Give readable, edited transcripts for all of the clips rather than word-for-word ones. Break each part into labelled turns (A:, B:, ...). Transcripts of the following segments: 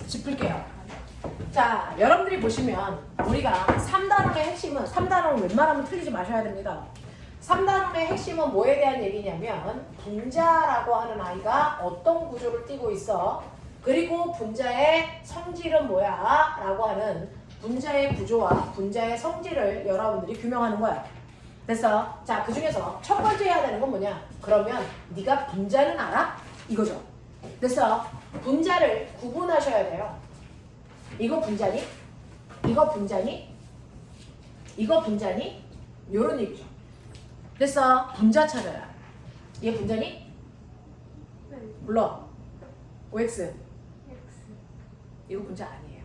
A: 짚을게요. 자, 여러분들이 보시면 우리가 3단원의 핵심은 3단원은 웬만하면 틀리지 마셔야 됩니다. 3단원의 핵심은 뭐에 대한 얘기냐면 분자라고 하는 아이가 어떤 구조를 띠고 있어. 그리고 분자의 성질은 뭐야? 라고 하는 분자의 구조와 분자의 성질을 여러분들이 규명하는 거야. 됐어? 자, 그 중에서 첫 번째 해야 되는 건 뭐냐? 그러면 네가 분자는 알아? 이거죠. 됐어? 분자를 구분하셔야 돼요. 이거 분자니? 이거 분자니? 이거 분자니? 요런 얘기죠. 됐어? 분자 찾아라. 얘 분자니?
B: 네.
A: 불러. OX.
B: X.
A: 이거 분자 아니에요.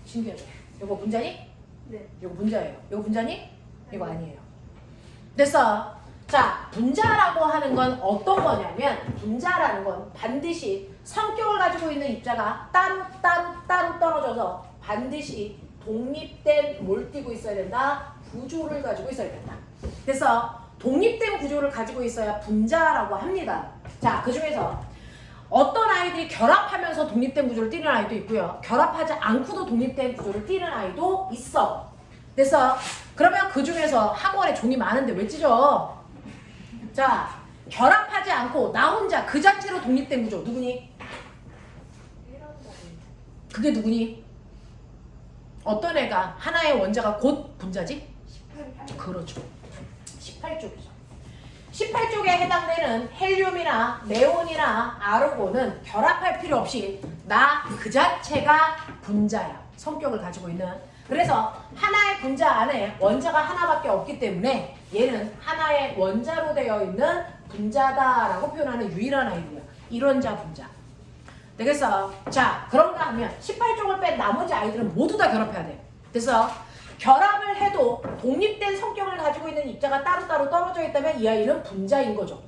A: 신기하죠? 이거 분자니?
B: 네.
A: 이거 분자예요. 이거 분자니? 이거 아니에요. 됐어? 자, 분자라고 하는 건 어떤 거냐면 분자라는 건 반드시 성격을 가지고 있는 입자가 따로 떨어져서 반드시 독립된 뭘 띠고 있어야 된다? 구조를 가지고 있어야 된다. 그래서 독립된 구조를 가지고 있어야 분자라고 합니다. 자, 그 중에서 어떤 아이들이 결합하면서 독립된 구조를 띠는 아이도 있고요. 결합하지 않고도 독립된 구조를 띠는 아이도 있어. 그래서 그러면 그 중에서 학원에 종이 많은데 왜 찢어? 자, 결합하지 않고 나 혼자 그 자체로 독립된 구조 누구니? 그게 누구니? 어떤 애가 하나의 원자가 곧 분자지?
B: 18.
A: 그렇죠. 18쪽이죠. 18쪽에 해당되는 헬륨이나 네온이나 아르곤은 결합할 필요 없이 나 그 자체가 분자야. 성격을 가지고 있는. 그래서 하나의 분자 안에 원자가 하나밖에 없기 때문에 얘는 하나의 원자로 되어 있는 분자다라고 표현하는 유일한 아이들이야. 일원자 분자. 되겠어? 자, 그런가 하면 18쪽을 뺀 나머지 아이들은 모두 다 결합해야 돼. 그래서 결합을 해도 독립된 성격을 가지고 있는 입자가 따로따로 떨어져 있다면 이 아이는 분자인 거죠.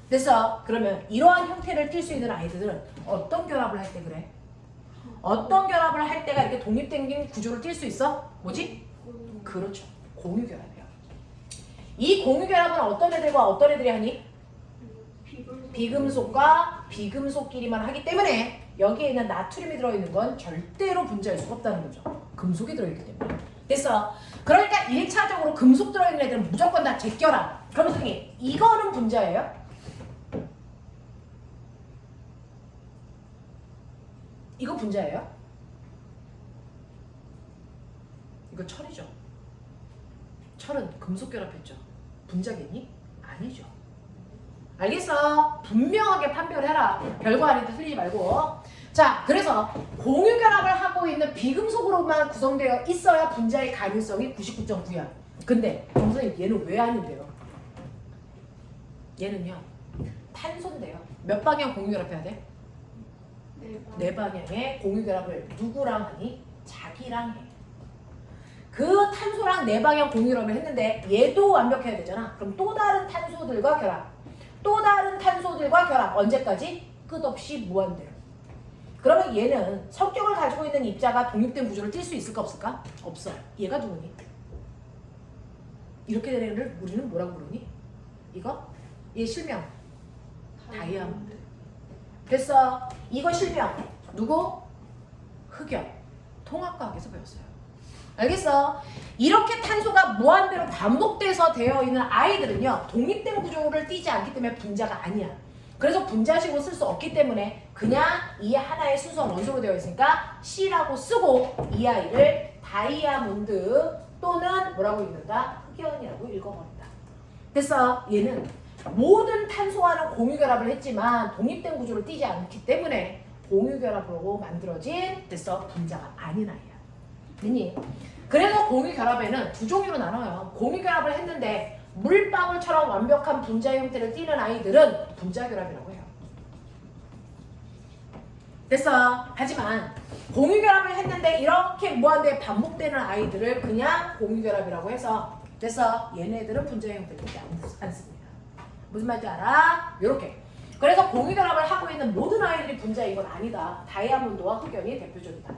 A: 그래서 그러면 이러한 형태를 띌 수 있는 아이들은 어떤 결합을 할 때 그래? 어떤 결합을 할 때가 이렇게 독립된 구조를 띌 수 있어? 뭐지? 그렇죠. 공유결합이야. 이 공유결합은 어떤 애들과 어떤 애들이 하니? 비금속과 비금속끼리만 하기 때문에 여기에 있는 나트륨이 들어있는 건 절대로 분자일 수가 없다는 거죠. 금속이 들어있기 때문에. 됐어. 그러니까 1차적으로 금속 들어있는 애들은 무조건 다 제껴라. 그러면 선생님, 이거는 분자예요? 이거 분자예요? 이거 철이죠. 철은 금속 결합했죠. 분자겠니? 아니죠. 알겠어? 분명하게 판별을 해라. 별거 아닌데 틀리지 말고. 자, 그래서 공유결합을 하고 있는 비금속으로만 구성되어 있어야 분자의 가능성이 99.9야. 근데 선생님 얘는 왜 아닌데요? 얘는요 탄소인데요. 몇 방향 공유결합해야 돼? 네 방향의 공유결합을 누구랑 하니? 자기랑 해. 그 탄소랑 네 방향 공유결합을 했는데 얘도 완벽해야 되잖아. 그럼 또 다른 탄소들과 결합. 또 다른 탄소들과 결합. 언제까지? 끝없이 무한대로. 그러면 얘는 성격을 가지고 있는 입자가 독립된 구조를 띌 수 있을까 없을까? 없어. 얘가 누구니? 이렇게 되는 애를 우리는 뭐라고 부르니? 이거? 얘 실명. 다이아몬드. 됐어. 이거 실명. 누구? 흑연. 통합과학에서 배웠어요. 알겠어? 이렇게 탄소가 무한대로 반복돼서 되어 있는 아이들은요 독립된 구조를 띠지 않기 때문에 분자가 아니야. 그래서 분자식으로 쓸 수 없기 때문에 그냥 이 하나의 순수한 원소로 되어 있으니까 C라고 쓰고 이 아이를 다이아몬드 또는 뭐라고 읽는다? 흑연이라고 읽어버린다. 됐어? 얘는 모든 탄소와는 공유결합을 했지만 독립된 구조를 띠지 않기 때문에 공유결합으로 만들어진 됐어? 분자가 아닌 아이야. 됐니? 그래서 공유결합에는 두 종류로 나눠요. 공유결합을 했는데 물방울처럼 완벽한 분자 형태를 띠는 아이들은 분자결합이라고 해요. 됐어. 하지만 공유결합을 했는데 이렇게 무한대에 반복되는 아이들을 그냥 공유결합이라고 해서 됐어. 얘네들은 분자 형태를 띠지 않습니다. 무슨 말인지 알아? 요렇게. 그래서 공유결합을 하고 있는 모든 아이들이 분자인 건 아니다. 다이아몬드와 흑연이 대표적이다.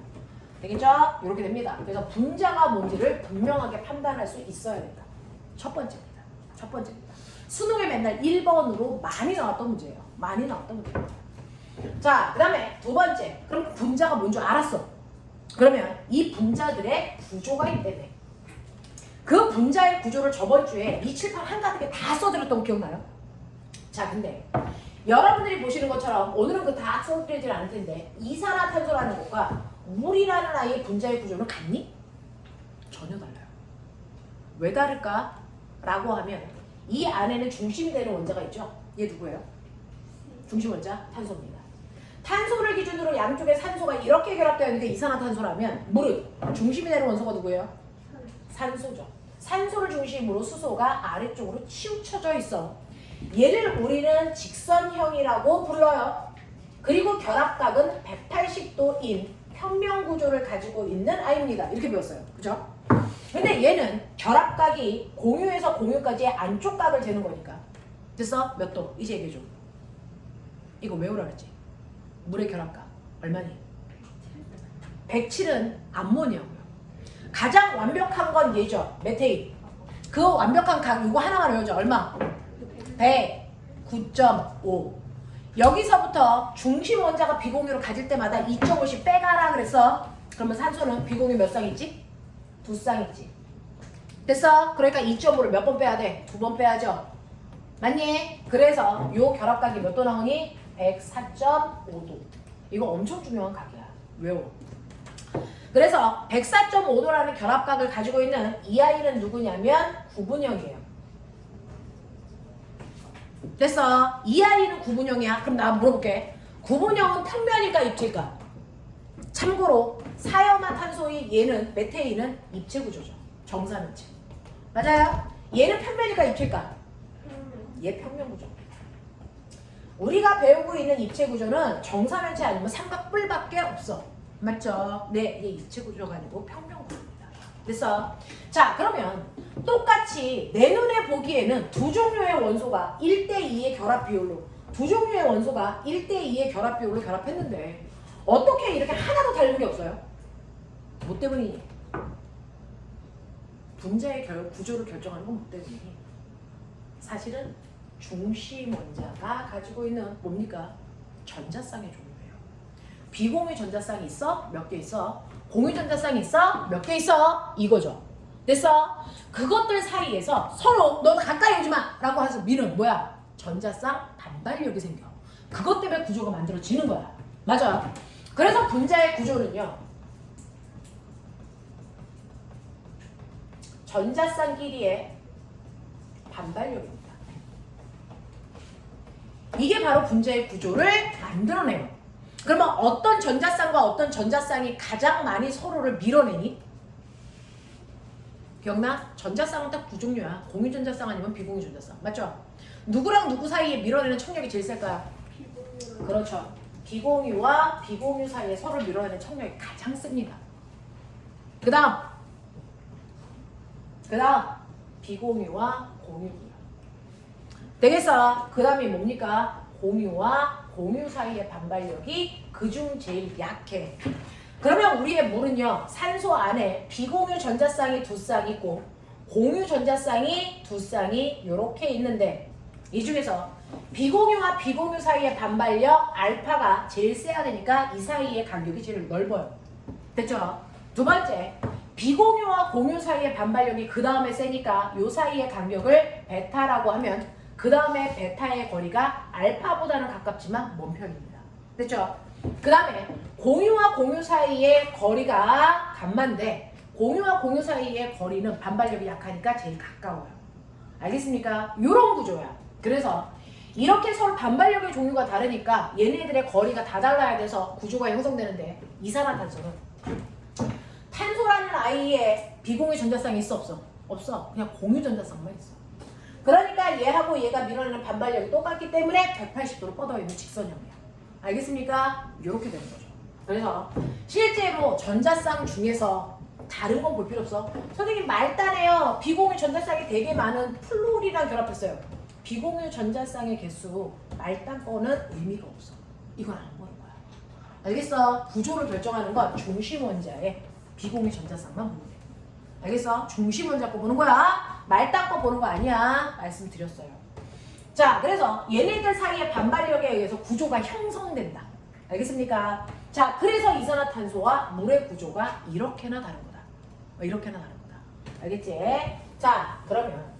A: 되겠죠? 이렇게 됩니다. 그래서 분자가 뭔지를 분명하게 판단할 수 있어야 된다. 첫 번째입니다. 첫 번째입니다. 수능에 맨날 1번으로 많이 나왔던 문제예요. 많이 나왔던 문제입니다. 자, 그 다음에 두 번째. 그럼 분자가 뭔 줄 알았어. 그러면 이 분자들의 구조가 있다며. 그 분자의 구조를 저번 주에 2, 7, 8 한가득에 다 써드렸던 거 기억나요? 자, 근데 여러분들이 보시는 것처럼 오늘은 그 다 써드리질 않을 텐데 이산화탄소라는 것과 물이라는 아이의 분자의 구조는 같니? 전혀 달라요. 왜 다를까? 라고 하면 이 안에는 중심이 되는 원자가 있죠? 얘 누구예요? 중심 원자 탄소입니다. 탄소를 기준으로 양쪽에 산소가 이렇게 결합되어 있는데 이산화탄소라면 물은 중심이 되는 원소가 누구예요? 산소죠. 산소를 중심으로 수소가 아래쪽으로 치우쳐져 있어. 얘를 우리는 직선형이라고 불러요. 그리고 결합각은 180도인 평면 구조를 가지고 있는 아이입니다. 이렇게 배웠어요. 그죠? 근데 얘는 결합각이 공유에서 공유까지의 안쪽 각을 재는 거니까. 됐어? 몇 도? 이제 얘기해줘. 이거 외우라 그랬지? 물의 결합각 얼마니? 107은 암모니아고요. 가장 완벽한 건 얘죠. 메테인. 그 완벽한 각 이거 하나만 외우죠. 얼마? 109.5. 여기서부터 중심 원자가 비공유를 가질 때마다 2.5씩 빼가라 그랬어. 그러면 산소는 비공유 몇 쌍 있지? 2쌍 있지. 됐어? 그러니까 2.5를 몇 번 빼야 돼? 2번 빼야죠. 맞니? 그래서 요 결합각이 몇 도 나오니? 104.5도. 이거 엄청 중요한 각이야. 외워. 그래서 104.5도라는 결합각을 가지고 있는 이 아이는 누구냐면 구분형이에요. 됐어. 이 아이는 구분형이야. 그럼 나 물어볼게. 구분형은 평면일까 입체일까? 참고로 사염화탄소의 얘는 메테인은 입체 구조죠. 정사면체. 맞아요? 얘는 평면일까 입체일까? 얘 평면 구조. 우리가 배우고 있는 입체 구조는 정사면체 아니면 삼각뿔밖에 없어. 맞죠? 네, 얘 입체 구조가 아니고 평면 구조입니다. 됐어? 자, 그러면 똑같이 내 눈에 보기에는 두 종류의 원소가 1대2의 결합 비율로 두 종류의 원소가 1대2의 결합 비율로 결합했는데 어떻게 이렇게 하나도 다른 게 없어요? 뭐 때문이니? 분자의 구조를 결정하는 건 뭐 때문이니? 사실은 중심 원자가 가지고 있는 뭡니까? 전자쌍의 종류예요. 비공유 전자쌍이 있어? 몇 개 있어? 공유 전자쌍이 있어? 몇 개 있어? 이거죠. 됐어? 그것들 사이에서 서로 너 가까이 오지 마! 라고 해서 미는 뭐야? 전자쌍 반발력이 생겨. 그것 때문에 구조가 만들어지는 거야. 맞아. 그래서 분자의 구조는요. 전자쌍끼리의 반발력입니다. 이게 바로 분자의 구조를 만들어내요. 그러면 어떤 전자쌍과 어떤 전자쌍이 가장 많이 서로를 밀어내니? 기억나? 전자쌍은 딱 두 종류야. 공유 전자쌍 아니면 비공유 전자쌍. 맞죠? 누구랑 누구 사이에 밀어내는 척력이 제일 셀까요?
B: 비공유.
A: 그렇죠. 비공유와 비공유 사이에 서로를 밀어내는 척력이 가장 셉니다. 그 다음 비공유와 공유고요. 되겠어? 그 다음이 뭡니까? 공유와 공유 사이의 반발력이 그중 제일 약해. 그러면 우리의 물은요, 산소 안에 비공유 전자쌍이 두 쌍 있고 공유 전자쌍이 두 쌍이 이렇게 있는데 이 중에서 비공유와 비공유 사이의 반발력 알파가 제일 세야 되니까 이 사이의 간격이 제일 넓어요. 됐죠? 두 번째, 비공유와 공유 사이의 반발력이 그 다음에 세니까 이 사이의 간격을 베타라고 하면 그 다음에 베타의 거리가 알파보다는 가깝지만 먼 편입니다. 됐죠? 그 다음에 공유와 공유 사이의 거리가 감마인데 공유와 공유 사이의 거리는 반발력이 약하니까 제일 가까워요. 알겠습니까? 이런 구조야. 그래서 이렇게 서로 반발력의 종류가 다르니까 얘네들의 거리가 다 달라야 돼서 구조가 형성되는데 이산화탄소는 탄소라는 아이의 비공유 전자쌍이 있어 없어? 없어. 그냥 공유 전자쌍만 있어. 그러니까 얘하고 얘가 밀어내는 반발력이 똑같기 때문에 180도로 뻗어있는 직선형이야. 알겠습니까? 이렇게 되는 거죠. 그래서 실제로 전자쌍 중에서 다른 건 볼 필요 없어. 선생님 말단에요. 비공유 전자쌍이 되게 많은 플루리랑 결합했어요. 비공유 전자쌍의 개수 말단 거는 의미가 없어. 이건 안 보는 거야. 알겠어? 구조를 결정하는 건 중심 원자의 비공유 전자쌍만 보면 돼. 알겠어? 중심 원자 거 보는 거야. 말단 거 보는 거 아니야. 말씀드렸어요. 자. 자, 그래서 얘네들 사이의 반발력에 의해서 구조가 형성된다. 알겠습니까? 자, 그래서 이산화탄소와 물의 구조가 이렇게나 다른 거다. 이렇게나 다른 거다. 알겠지? 자, 그러면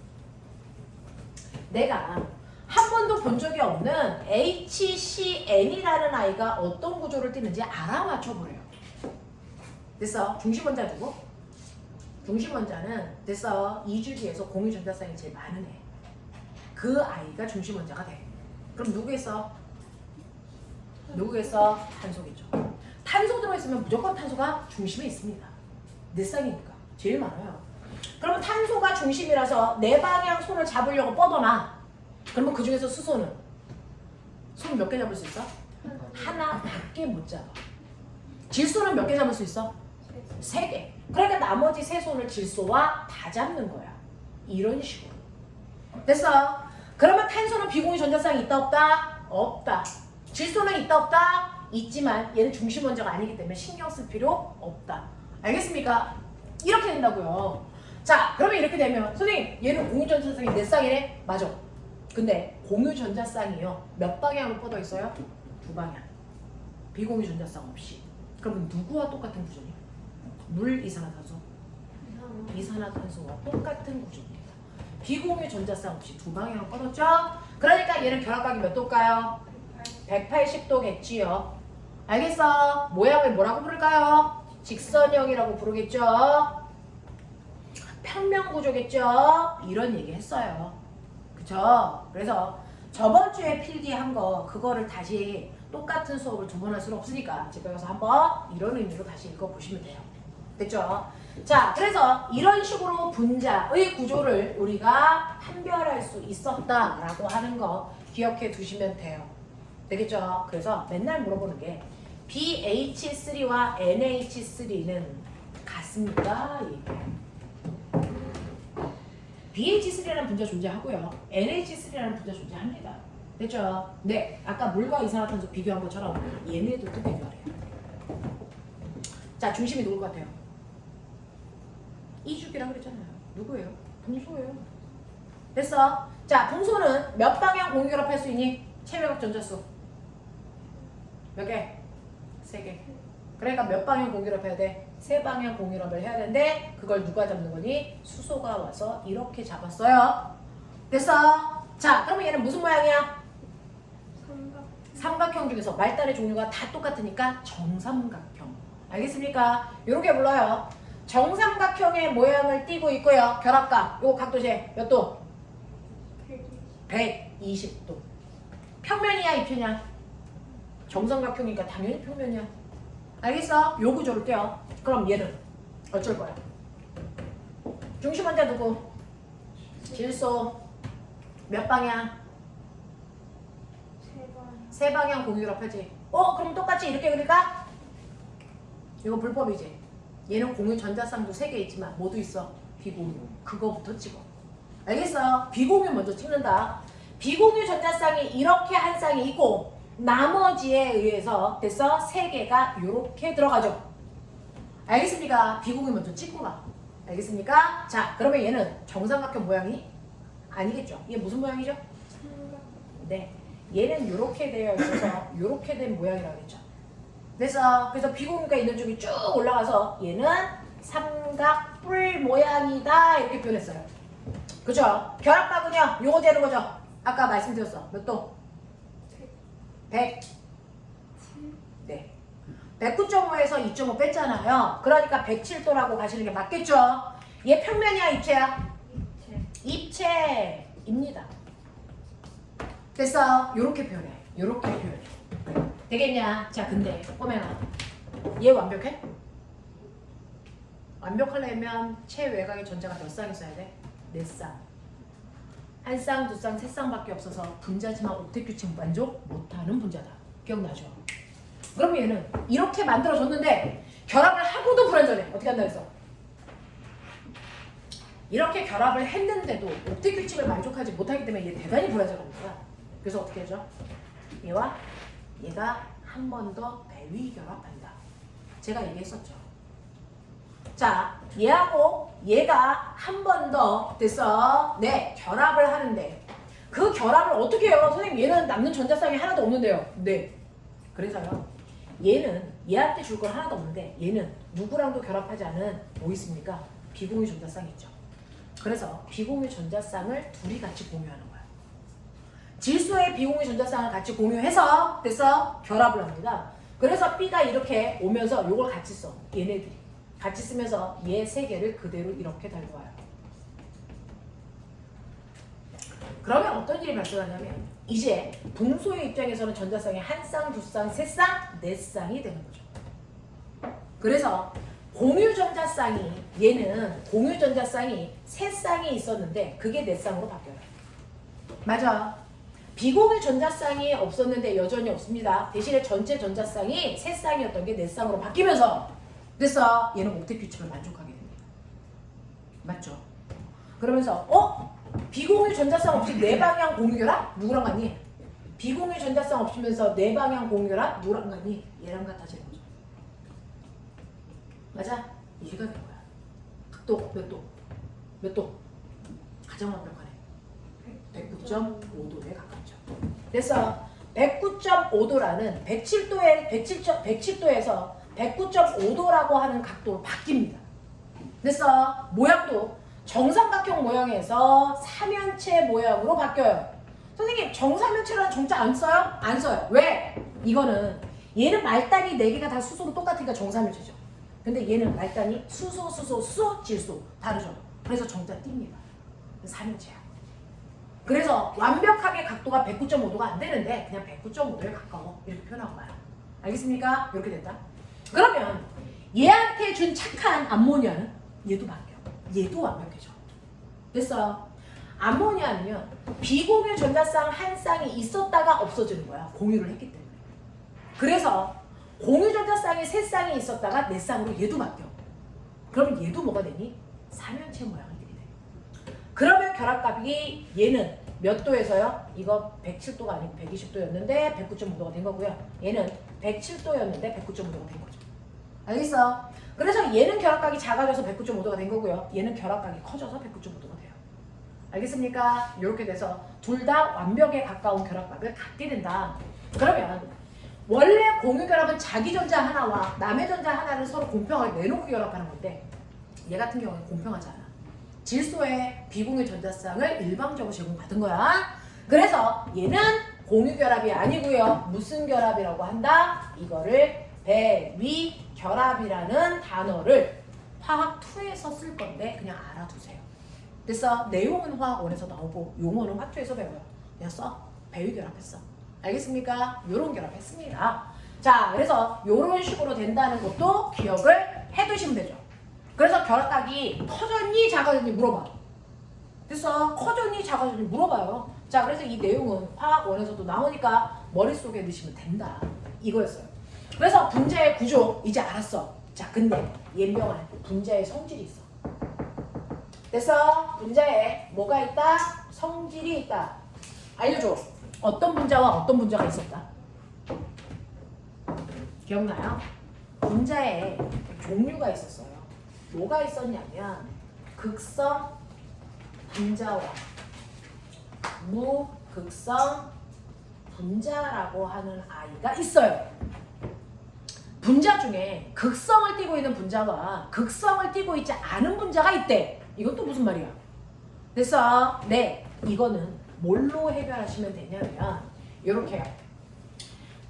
A: 내가 한 번도 본 적이 없는 HCn이라는 아이가 어떤 구조를 띠는지 알아맞혀보래요. 됐어? 중심원자 두고. 중심원자는 됐어? 이주기에서 공유전자쌍이 제일 많은 애. 그 아이가 중심원자가 돼. 그럼 누구겠어? 누구겠어? 탄소겠죠. 탄소 들어있으면 무조건 탄소가 중심에 있습니다. 내 쌍이니까. 제일 많아요. 그러면 탄소가 중심이라서 내 방향 손을 잡으려고 뻗어놔. 그러면 그 중에서 수소는 손 몇 개 잡을 수 있어? 하나밖에 못 잡아. 질소는 몇 개 잡을 수 있어? 3개. 그러니까 나머지 3손을 질소와 다 잡는 거야. 이런 식으로. 됐어? 그러면 탄소는 비공유 전자쌍이 있다 없다? 없다. 질소는 있다 없다? 있지만 얘는 중심원자가 아니기 때문에 신경 쓸 필요 없다. 알겠습니까? 이렇게 된다고요. 자, 그러면 이렇게 되면 선생님 얘는 공유 전자쌍이 4쌍이네? 맞아. 근데 공유 전자쌍이요. 몇 방향으로 뻗어 있어요? 2방향. 비공유 전자쌍 없이. 그러면 누구와 똑같은 구조니? 물 이산화탄소. 이산화탄소와 똑같은 구조입니다. 비공유 전자쌍 없이 2방향으로 뻗었죠? 그러니까 얘는 결합각이 몇 도일까요? 180도겠지요. 알겠어? 모양을 뭐라고 부를까요? 직선형이라고 부르겠죠? 평면 구조겠죠? 이런 얘기 했어요. 그쵸? 그래서 저번 주에 필기한 거 그거를 다시 똑같은 수업을 2번 할 수는 없으니까 집에 가서 한번 이런 의미로 다시 읽어보시면 돼요. 됐죠? 자, 그래서 이런 식으로 분자의 구조를 우리가 판별할 수 있었다라고 하는 거 기억해 두시면 돼요. 되겠죠? 그래서 맨날 물어보는 게 BH3와 NH3는 같습니까? BH3라는 분자 존재하고요. NH3라는 분자 존재합니다. 됐죠? 네, 아까 물과 이산화탄소 비교한 것처럼 얘네들도 비교하래요. 자, 중심이 누굴 것 같아요? 이주기라 그랬잖아요. 누구예요? 분소예요. 됐어? 자, 분소는 몇 방향 공유결합할 수 있니? 체외각 전자수 몇 개? 3개. 그러니까 몇 방향 공유결합해야 돼? 3방향 공유결합을 해야 되는데 그걸 누가 잡는 거니? 수소가 와서 이렇게 잡았어요. 됐어? 자, 그러면 얘는 무슨 모양이야? 삼각형 중에서 말단의 종류가 다 똑같으니까 정삼각형. 알겠습니까? 이렇게 불러요. 정삼각형의 모양을 띠고 있고요. 결합각. 요거 각도제 몇 도? 120도. 평면이야, 이편이야? 정삼각형이니까 당연히 평면이야. 알겠어? 요 구조를 떼요. 그럼 얘는 어쩔 거야? 중심원자 누구? 질소. 몇 방향? 3방향 공유결합하지. 그럼 똑같이 이렇게 그릴까? 이거 불법이지. 얘는 공유 전자쌍도 3개 있지만 모두 있어. 비공유. 그거부터 찍어. 알겠어? 비공유 먼저 찍는다. 비공유 전자쌍이 이렇게 한 쌍이 있고 나머지에 의해서 됐어? 3개가 이렇게 들어가죠. 알겠습니까? 비공유 먼저 찍고 가. 알겠습니까? 자, 그러면 얘는 정삼각형 모양이 아니겠죠? 얘 무슨 모양이죠? 네. 얘는 이렇게 되어 있어서 이렇게 된 모양이라고 했죠. 그래서 비공유가 있는 쪽이 쭉 올라가서 얘는 삼각뿔 모양이다 이렇게 표현했어요. 그죠? 결합각은요 요거 되는 거죠. 아까 말씀드렸어. 몇 도? 100. 네. 109.5에서 2.5 뺐잖아요. 그러니까 107도라고 가시는 게 맞겠죠? 얘 평면이야, 입체야? 입체입니다. 됐어? 요렇게 표현해. 요렇게 표현해. 되겠냐? 자, 근데 꼬맹아, 얘 완벽해? 완벽하려면 체외곽의 전자가 몇 쌍 있어야 돼? 4쌍. 1쌍, 2쌍, 3쌍밖에 없어서 분자지만 옥텟 규칙 만족 못하는 분자다. 기억나죠? 그럼 얘는 이렇게 만들어줬는데 결합을 하고도 불완전해. 어떻게 한다 그랬어? 이렇게 결합을 했는데도 옥텟 규칙을 만족하지 못하기 때문에 얘 대단히 불완전합니다. 그래서 어떻게 하죠? 얘와 얘가 한 번 더 배위 결합한다. 제가 얘기했었죠. 자, 얘하고 얘가 한 번 더 됐어. 네, 결합을 하는데 그 결합을 어떻게 해요? 선생님 얘는 남는 전자쌍이 하나도 없는데요. 네. 그래서요. 얘는 얘한테 줄 건 하나도 없는데 얘는 누구랑도 결합하지 않은 뭐 있습니까? 비공유 전자쌍이 있죠. 그래서 비공유 전자쌍을 둘이 같이 공유하는 거야. 질소의 비공유 전자쌍을 같이 공유해서 됐어? 결합을 합니다. 그래서 B가 이렇게 오면서 요걸 같이 써. 얘네들이 같이 쓰면서 얘 세 개를 그대로 이렇게 달고 와요. 그러면 어떤 일이 발생하냐면 이제 분소의 입장에서는 전자쌍이 한 쌍, 두 쌍, 세 쌍, 네 쌍이 되는 거죠. 그래서 공유 전자쌍이 얘는 공유 전자쌍이 세 쌍이 있었는데 그게 네 쌍으로 바뀌어요. 맞아. 비공유 전자쌍이 없었는데 여전히 없습니다. 대신에 전체 전자쌍이 세 쌍이었던 게 네 쌍으로 바뀌면서 됐어. 얘는 옥텟 규칙을 만족하게 됩니다. 맞죠? 그러면서 비공유 전자쌍 없이 네 방향 공유 결합? 누구랑 같니? 비공유 전자쌍 없으면서 네 방향 공유 결합? 누구랑 같니? 얘랑 같아지는 거죠. 맞아? 얘가 된 거야. 각도 몇 도? 몇 도? 가장 완벽하네. 109.5도에 가깝죠. 그래서 109.5도라는 107도에서 109.5도라고 하는 각도로 바뀝니다. 그래서 모양도 정삼각형 모양에서 삼연체 모양으로 바뀌어요. 선생님 정삼연체라는 정자 안 써요? 안 써요. 왜? 이거는 얘는 말단이 4개가 다 수소로 똑같으니까 정삼연체죠. 근데 얘는 말단이 수소, 질소 다르죠. 그래서 정자 띕니다. 삼연체야. 그래서 완벽하게 각도가 109.5도가 안 되는데 그냥 109.5도에 가까워 이렇게 표현하고 봐요. 알겠습니까? 이렇게 됐다. 그러면 얘한테 준 착한 암모니아는 얘도 바뀌어. 얘도 완벽해져. 됐어. 암모니아는요 비공유 전자쌍 한 쌍이 있었다가 없어지는 거야. 공유를 했기 때문에. 그래서 공유 전자쌍이 세 쌍이 있었다가 네 쌍으로 얘도 바뀌어. 그러면 얘도 뭐가 되니? 삼연체 모양이 되게 돼. 그러면 결합값이 얘는 몇 도에서요? 이거 107도가 아니고 120도였는데 109.5도가 된 거고요. 얘는 107도였는데 109.5도가 된 거죠. 알겠어? 그래서 얘는 결합각이 작아져서 109.5도가 된 거고요. 얘는 결합각이 커져서 109.5도가 돼요. 알겠습니까? 이렇게 돼서 둘 다 완벽에 가까운 결합각을 갖게 된다. 그러면 원래 공유 결합은 자기 전자 하나와 남의 전자 하나를 서로 공평하게 내놓고 결합하는 건데 얘 같은 경우는 공평하지 않아. 질소의 비공유 전자쌍을 일방적으로 제공받은 거야. 그래서 얘는 공유 결합이 아니고요. 무슨 결합이라고 한다? 이거를 배위 결합이라는 단어를 화학 2에서 쓸 건데 그냥 알아두세요. 그래서 내용은 화학 1에서 나오고 용어는 화학 2에서 배워요. 그냥 써. 배위 결합했어. 알겠습니까? 요런 결합했습니다. 자, 그래서 요런 식으로 된다는 것도 기억을 해두시면 되죠. 그래서 결합각이 커졌니 작아졌니 물어봐. 됐어? 커졌니 작아졌니 물어봐요. 자, 그래서 이 내용은 화학 1에서도 나오니까 머릿속에 넣으시면 된다. 이거였어요. 그래서 분자의 구조 이제 알았어. 자, 근데 연명한 분자의 성질이 있어. 됐어? 분자에 뭐가 있다? 성질이 있다. 알려줘. 어떤 분자와 어떤 분자가 있었다? 기억나요? 분자에 종류가 있었어요. 뭐가 있었냐면 극성 분자와 무극성 분자라고 하는 아이가 있어요. 분자 중에 극성을 띠고 있는 분자와 극성을 띠고 있지 않은 분자가 있대. 이건 또 무슨 말이야? 그래서 네, 이거는 뭘로 해결하시면 되냐면 이렇게요.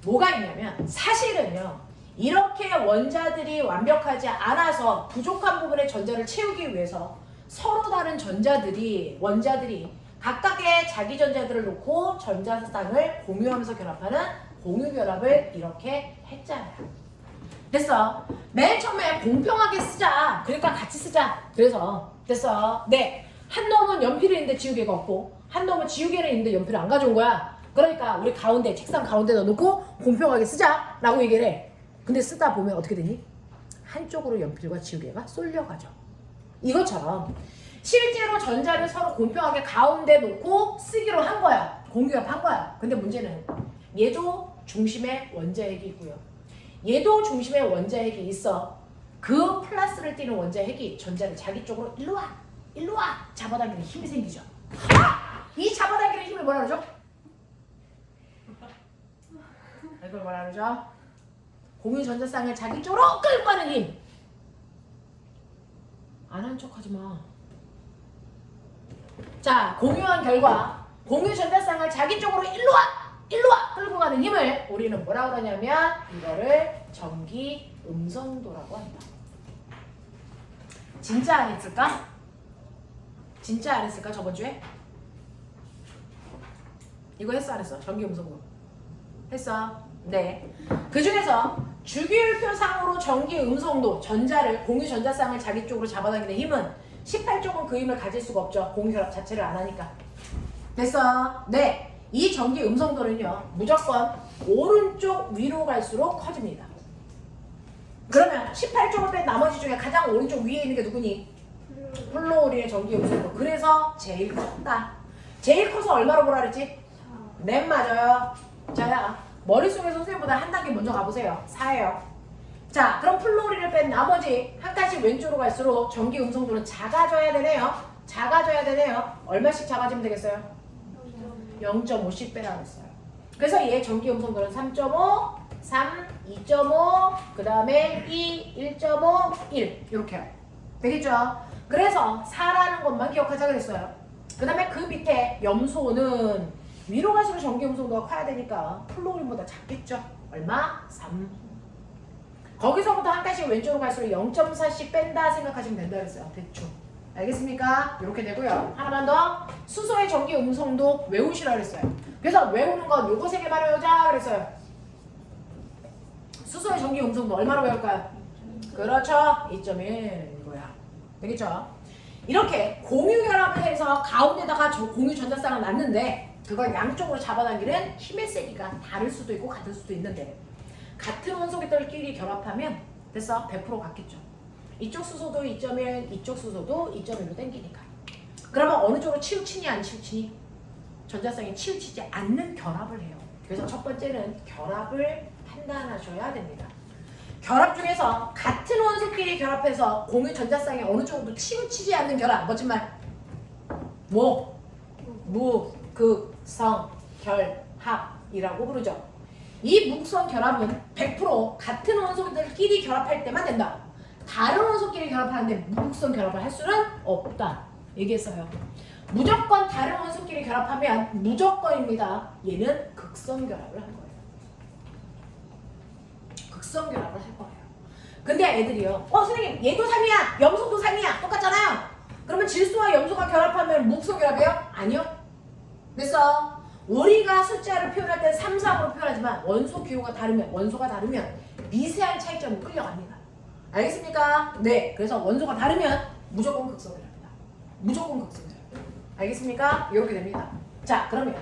A: 뭐가 있냐면 사실은요. 이렇게 원자들이 완벽하지 않아서 부족한 부분의 전자를 채우기 위해서 서로 다른 원자들이 각각의 자기 전자들을 놓고 전자쌍을 공유하면서 결합하는 공유 결합을 이렇게 했잖아요. 됐어. 맨 처음에 공평하게 쓰자. 그러니까 같이 쓰자. 그래서 됐어. 네. 한 놈은 연필이 있는데 지우개가 없고 한 놈은 지우개는 있는데 연필을 안 가져온 거야. 그러니까 우리 가운데 책상 가운데다 놓고 공평하게 쓰자 라고 얘기를 해. 근데 쓰다 보면 어떻게 되니? 한쪽으로 연필과 지우개가 쏠려가죠. 이것처럼 실제로 전자를 서로 공평하게 가운데 놓고 쓰기로 한 거야. 공유합한 거야. 근데 문제는 얘도 중심에 원자핵이 있고요. 얘도 중심에 원자핵이 있어. 그 플러스를 띠는 원자핵이 전자를 자기 쪽으로 일로 와 잡아당기는 힘이 생기죠. 이 잡아당기는 힘을 뭐라 그러죠? 이걸 뭐라 그러죠? 공유 전자쌍을 자기 쪽으로 끌고 가는 힘. 안 한 척하지 마. 자, 공유한 결과 공유 전자쌍을 자기 쪽으로 일로 와 끌고 가는 힘을 우리는 뭐라 그러냐면 이거를 전기 음성도라고 한다. 진짜 안 했을까? 진짜 안 했을까 저번 주에? 이거 했어 안 했어? 전기 음성도 했어. 네. 그 중에서 주기율표상으로 전기 음성도 전자를 공유 전자쌍을 자기 쪽으로 잡아당기는 힘은 18쪽은 그 힘을 가질 수가 없죠. 공유결합 자체를 안 하니까. 됐어. 네. 이 전기 음성도는요 무조건 오른쪽 위로 갈수록 커집니다. 그러면 18쪽을 뺀 나머지 중에 가장 오른쪽 위에 있는 게 누구니? 플로우린의 전기 음성도. 그래서 제일 컸다. 제일 커서 얼마로 보라 그랬지? 네 맞아요. 자야 머릿속에 선생님보다 한 단계 먼저 가보세요. 4예요. 자 그럼 플로우린을 뺀 나머지 한 칸씩 왼쪽으로 갈수록 전기 음성도는 작아져야 되네요. 작아져야 되네요. 얼마씩 작아지면 되겠어요? 0.5씩 빼라 그랬어요. 그래서 얘 전기 음성도는 3.5, 3, 2.5, 그 다음에 2, 1.5, 1 이렇게요. 되겠죠? 그래서 4라는 것만 기억하자 그랬어요. 그 다음에 그 밑에 염소는 위로 갈수록 전기 음성도가 커야 되니까 플로우린보다 작겠죠? 얼마? 3. 거기서부터 한 칸씩 왼쪽으로 갈수록 0.4씩 뺀다 생각하시면 된다 그랬어요. 대충. 알겠습니까? 이렇게 되고요. 하나만 더. 수소의 전기 음성도 외우시라 그랬어요. 그래서 외우는 건 요거 3개만 외우자 그랬어요. 수소의 전기 음성도 얼마로 외울까요? 그렇죠. 2.1 이거야. 되겠죠? 이렇게 공유 결합을 해서 가운데다가 저 공유 전자쌍을 놨는데 그걸 양쪽으로 잡아당기는 힘의 세기가 다를 수도 있고 같을 수도 있는데 같은 원소끼들끼리 결합하면 됐어? 100% 같겠죠. 이쪽 수소도 2.1, 이쪽 수소도 2.1로 당기니까. 그러면 어느 쪽으로 치우치니 안 치우치니? 전자쌍이 치우치지 않는 결합을 해요. 그래서 첫 번째는 결합을 판단하셔야 됩니다. 결합 중에서 같은 원소끼리 결합해서 공유 전자쌍이 어느 쪽으로 치우치지 않는 결합. 멋진 말. 무극성 결합이라고 부르죠. 이 무극성 결합은 100% 같은 원소끼들끼리 결합할 때만 된다. 다른 원소끼리 결합하는데 무극성 결합을 할 수는 없다. 얘기했어요. 무조건 다른 원소끼리 결합하면 무조건입니다. 얘는 극성 결합을 할 거예요. 극성 결합을 할 거예요. 근데 애들이요. 선생님 얘도 3이야. 염소도 3이야. 똑같잖아요. 그러면 질소와 염소가 결합하면 무극성 결합이에요? 아니요. 됐어. 우리가 숫자를 표현할 때 3, 4로 표현하지만 원소 기호가 다르면 원소가 다르면 미세한 차이점이 끌려갑니다. 알겠습니까? 네. 그래서 원소가 다르면 무조건 극성결합이다. 무조건 극성결합. 알겠습니까? 이렇게 됩니다. 자, 그러면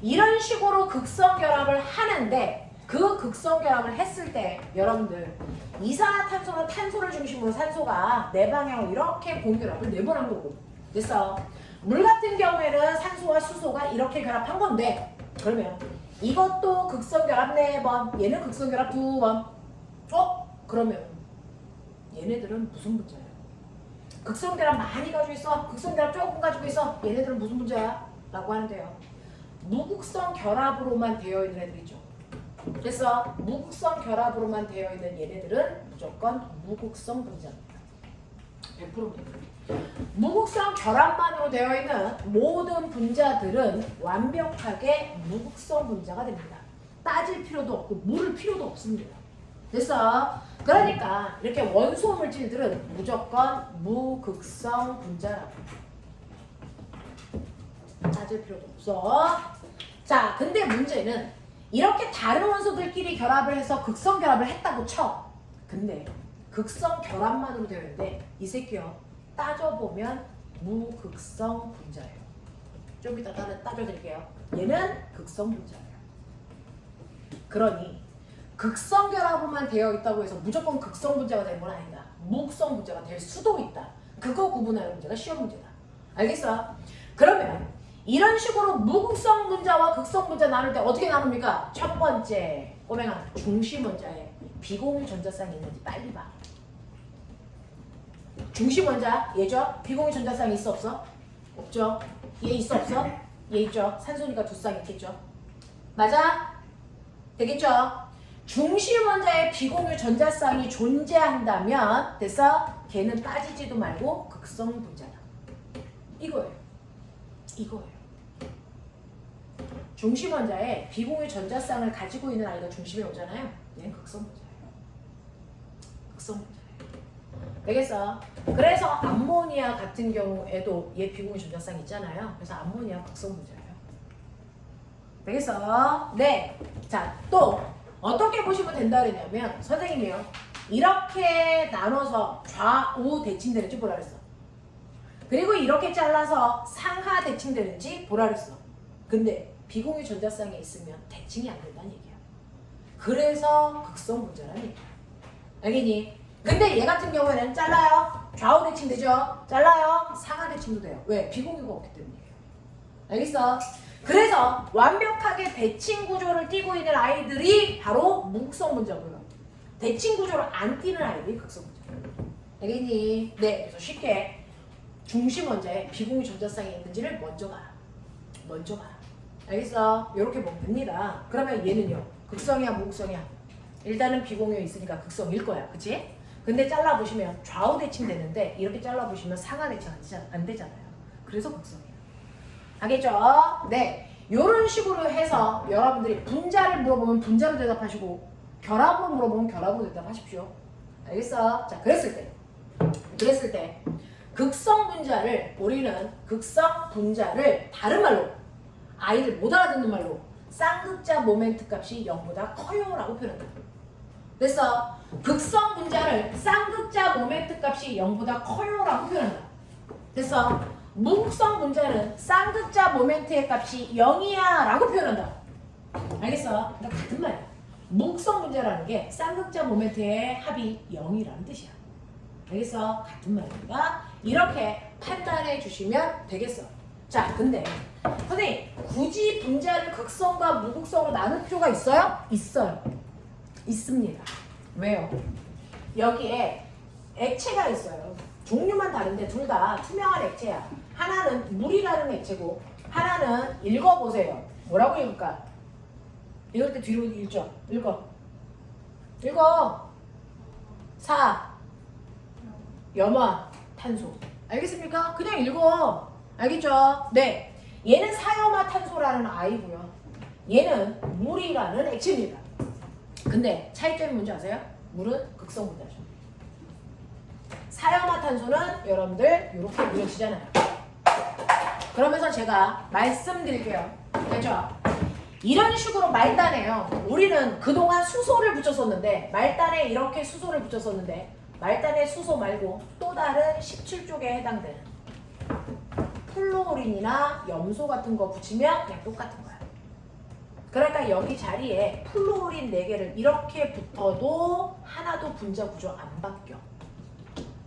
A: 이런 식으로 극성결합을 하는데 그 극성결합을 했을 때 여러분들 이산화탄소는 탄소를 중심으로 산소가 네 방향으로 이렇게 공결합을 4번 한 거고 됐어. 물 같은 경우에는 산소와 수소가 이렇게 결합한 건데 그러면 이것도 극성결합 4번 얘는 극성결합 2번 그러면 얘네들은 무슨 문제예요? 극성결합 많이 가지고 있어? 극성결합 조금 가지고 있어? 얘네들은 무슨 문제야? 라고 하는데요. 무극성 결합으로만 되어 있는 애들이죠. 그래서 무극성 결합으로만 되어 있는 얘네들은 무조건 무극성 분자입니다. 100%입니다. 무극성 결합만으로 되어 있는 모든 분자들은 완벽하게 무극성 분자가 됩니다. 따질 필요도 없고 물을 필요도 없습니다. 됐어? 그러니까 이렇게 원소 물질들은 무조건 무극성 분자라고. 따질 필요도 없어. 자, 근데 문제는 이렇게 다른 원소들끼리 결합을 해서 극성 결합을 했다고 쳐. 근데 극성 결합만으로 되어 있는데 이 새끼요. 따져보면 무극성 분자예요. 좀 이따 따져드릴게요. 얘는 극성 분자예요. 그러니 극성 결합만 되어 있다고 해서 무조건 극성 분자가 되는 건 아니다. 무극성 분자가 될 수도 있다. 그거 구분하는 문제가 시험 문제다. 알겠어? 그러면 이런 식으로 무극성 분자와 극성 분자 나눌 때 어떻게 나눕니까? 첫 번째 꼬맹아 중심 원자에 비공유 전자쌍이 있는지 빨리 봐. 중심 원자 얘죠? 비공유 전자쌍이 있어 없어? 없죠? 얘 있어 없어? 얘 있죠? 산소니까 두 쌍 있겠죠? 맞아? 되겠죠? 중심 원자의 비공유 전자쌍이 존재한다면 됐어? 걔는 빠지지도 말고 극성 분자다. 이거예요. 이거예요. 중심 원자에 비공유 전자쌍을 가지고 있는 아이가 중심에 오잖아요. 얘는 극성 분자예요. 극성 분자예요. 되겠어? 그래서 암모니아 같은 경우에도 얘 비공유 전자쌍 있잖아요. 그래서 암모니아 극성 분자예요. 되겠어? 네. 자, 또 어떻게 보시면 된다 그랬냐면 선생님이요. 이렇게 나눠서 좌우 대칭되는지 보라 그랬어. 그리고 이렇게 잘라서 상하 대칭되는지 보라 그랬어. 근데 비공유 전자쌍에 있으면 대칭이 안 된다는 얘기야. 그래서 극성 분자라는 얘기야. 알겠니? 근데 얘 같은 경우에는 잘라요. 좌우 대칭되죠? 잘라요. 상하 대칭도 돼요. 왜? 비공유가 없기 때문이에요. 알겠어? 그래서 완벽하게 대칭 구조를 띠고 있는 아이들이 바로 무극성 분자고요. 대칭 구조를 안 띠는 아이들이 극성 분자고요. 알겠니? 네. 그래서 쉽게 중심 원자에 비공유 전자쌍이 있는지를 먼저 봐라. 먼저 봐라. 알겠어? 이렇게 보면 됩니다. 그러면 얘는요. 극성이야, 무극성이야? 일단은 비공유에 있으니까 극성일 거야. 그치? 근데 잘라보시면 좌우 대칭 되는데 이렇게 잘라보시면 상하 대칭 안 되잖아요. 그래서 극성이야. 알겠죠? 네. 요런 식으로 해서 여러분들이 분자를 물어보면 분자로 대답하시고 결합으로 물어보면 결합으로 대답하십시오. 알겠어? 자, 그랬을 때 극성 분자를 우리는 극성 분자를 다른 말로 아이들 못 알아듣는 말로 쌍극자 모멘트 값이 0보다 커요라고 표현한다. 그래서 극성 분자를 쌍극자 모멘트 값이 0보다 커요라고 표현한다. 그래서 무극성 분자는 쌍극자 모멘트의 값이 0이야 라고 표현한다. 알겠어? 그러니까 같은 말이야. 무극성 분자라는 게 쌍극자 모멘트의 합이 0이라는 뜻이야. 알겠어? 같은 말입니다. 이렇게 판단해 주시면 되겠어. 자, 근데 선생님 굳이 분자를 극성과 무극성으로 나눌 필요가 있어요? 있어요. 있습니다. 왜요? 여기에 액체가 있어요. 종류만 다른데 둘 다 투명한 액체야. 하나는 물이라는 액체고 하나는 읽어보세요. 뭐라고 읽을까? 읽을 때 뒤로 읽죠. 읽어. 사염화탄소. 알겠습니까? 그냥 읽어. 알겠죠? 네. 얘는 사염화탄소라는 아이고요. 얘는 물이라는 액체입니다. 근데 차이점이 뭔지 아세요? 물은 극성 분자죠. 사염화탄소는 여러분들 이렇게 그려지잖아요. 그러면서 제가 말씀드릴게요. 됐죠? 이런 식으로 말단에요. 우리는 그동안 수소를 붙였었는데 말단에 이렇게 수소를 붙였었는데 말단에 수소 말고 또 다른 17쪽에 해당되는 플루오린이나 염소 같은 거 붙이면 그냥 똑같은 거야. 그러니까 여기 자리에 플루오린 4개를 이렇게 붙어도 하나도 분자 구조 안 바뀌어.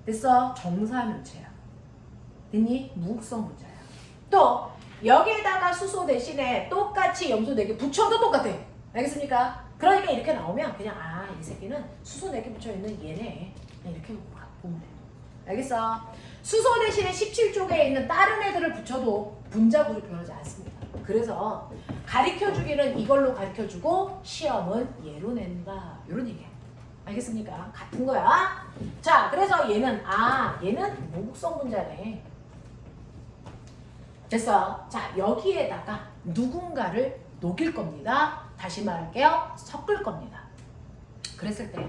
A: 됐어? 정사면체야. 됐니? 무극성 분자야. 또 여기에다가 수소 대신에 똑같이 염소 4개 붙여도 똑같아. 알겠습니까? 그러니까 이렇게 나오면 그냥 이 새끼는 수소 4개 붙여있는 얘네. 그냥 이렇게 보면 돼. 알겠어? 수소 대신에 17쪽에 있는 다른 애들을 붙여도 분자 구조 변하지 않습니다. 그래서 가르쳐주기는 이걸로 가르쳐주고 시험은 얘로 낸다. 이런 얘기야. 알겠습니까? 같은 거야. 자, 그래서 얘는 얘는 무극성 분자네. 됐어. 자, 여기에다가 누군가를 녹일 겁니다. 다시 말할게요. 섞을 겁니다. 그랬을 때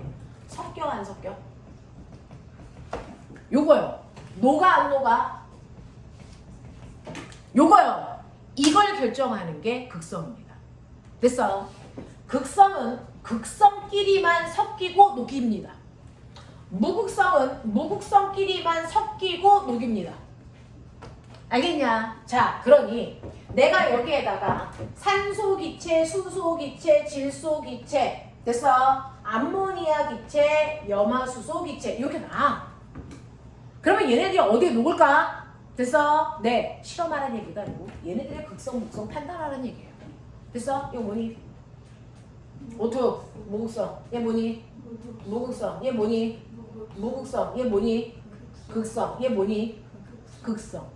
A: 섞여 안 섞여? 요거요. 녹아 안 녹아? 요거요. 이걸 결정하는 게 극성입니다. 됐어? 극성은 극성끼리만 섞이고 녹입니다. 무극성은 무극성끼리만 섞이고 녹입니다. 알겠냐? 자, 그러니 내가 여기에다가 산소기체, 수소기체, 질소기체, 됐어? 암모니아 기체, 염화수소기체 이렇게 나. 그러면 얘네들이 어디에 녹을까? 됐어? 네, 실험하라는 얘기가 아니고 얘네들의 극성, 무극성 판단하라는 얘기예요. 됐어? 이거 뭐니? 오투, 무극성. 얘 뭐니? 무극성. 얘 뭐니? 무극성. 얘 뭐니? 극성. 얘 뭐니? 극성.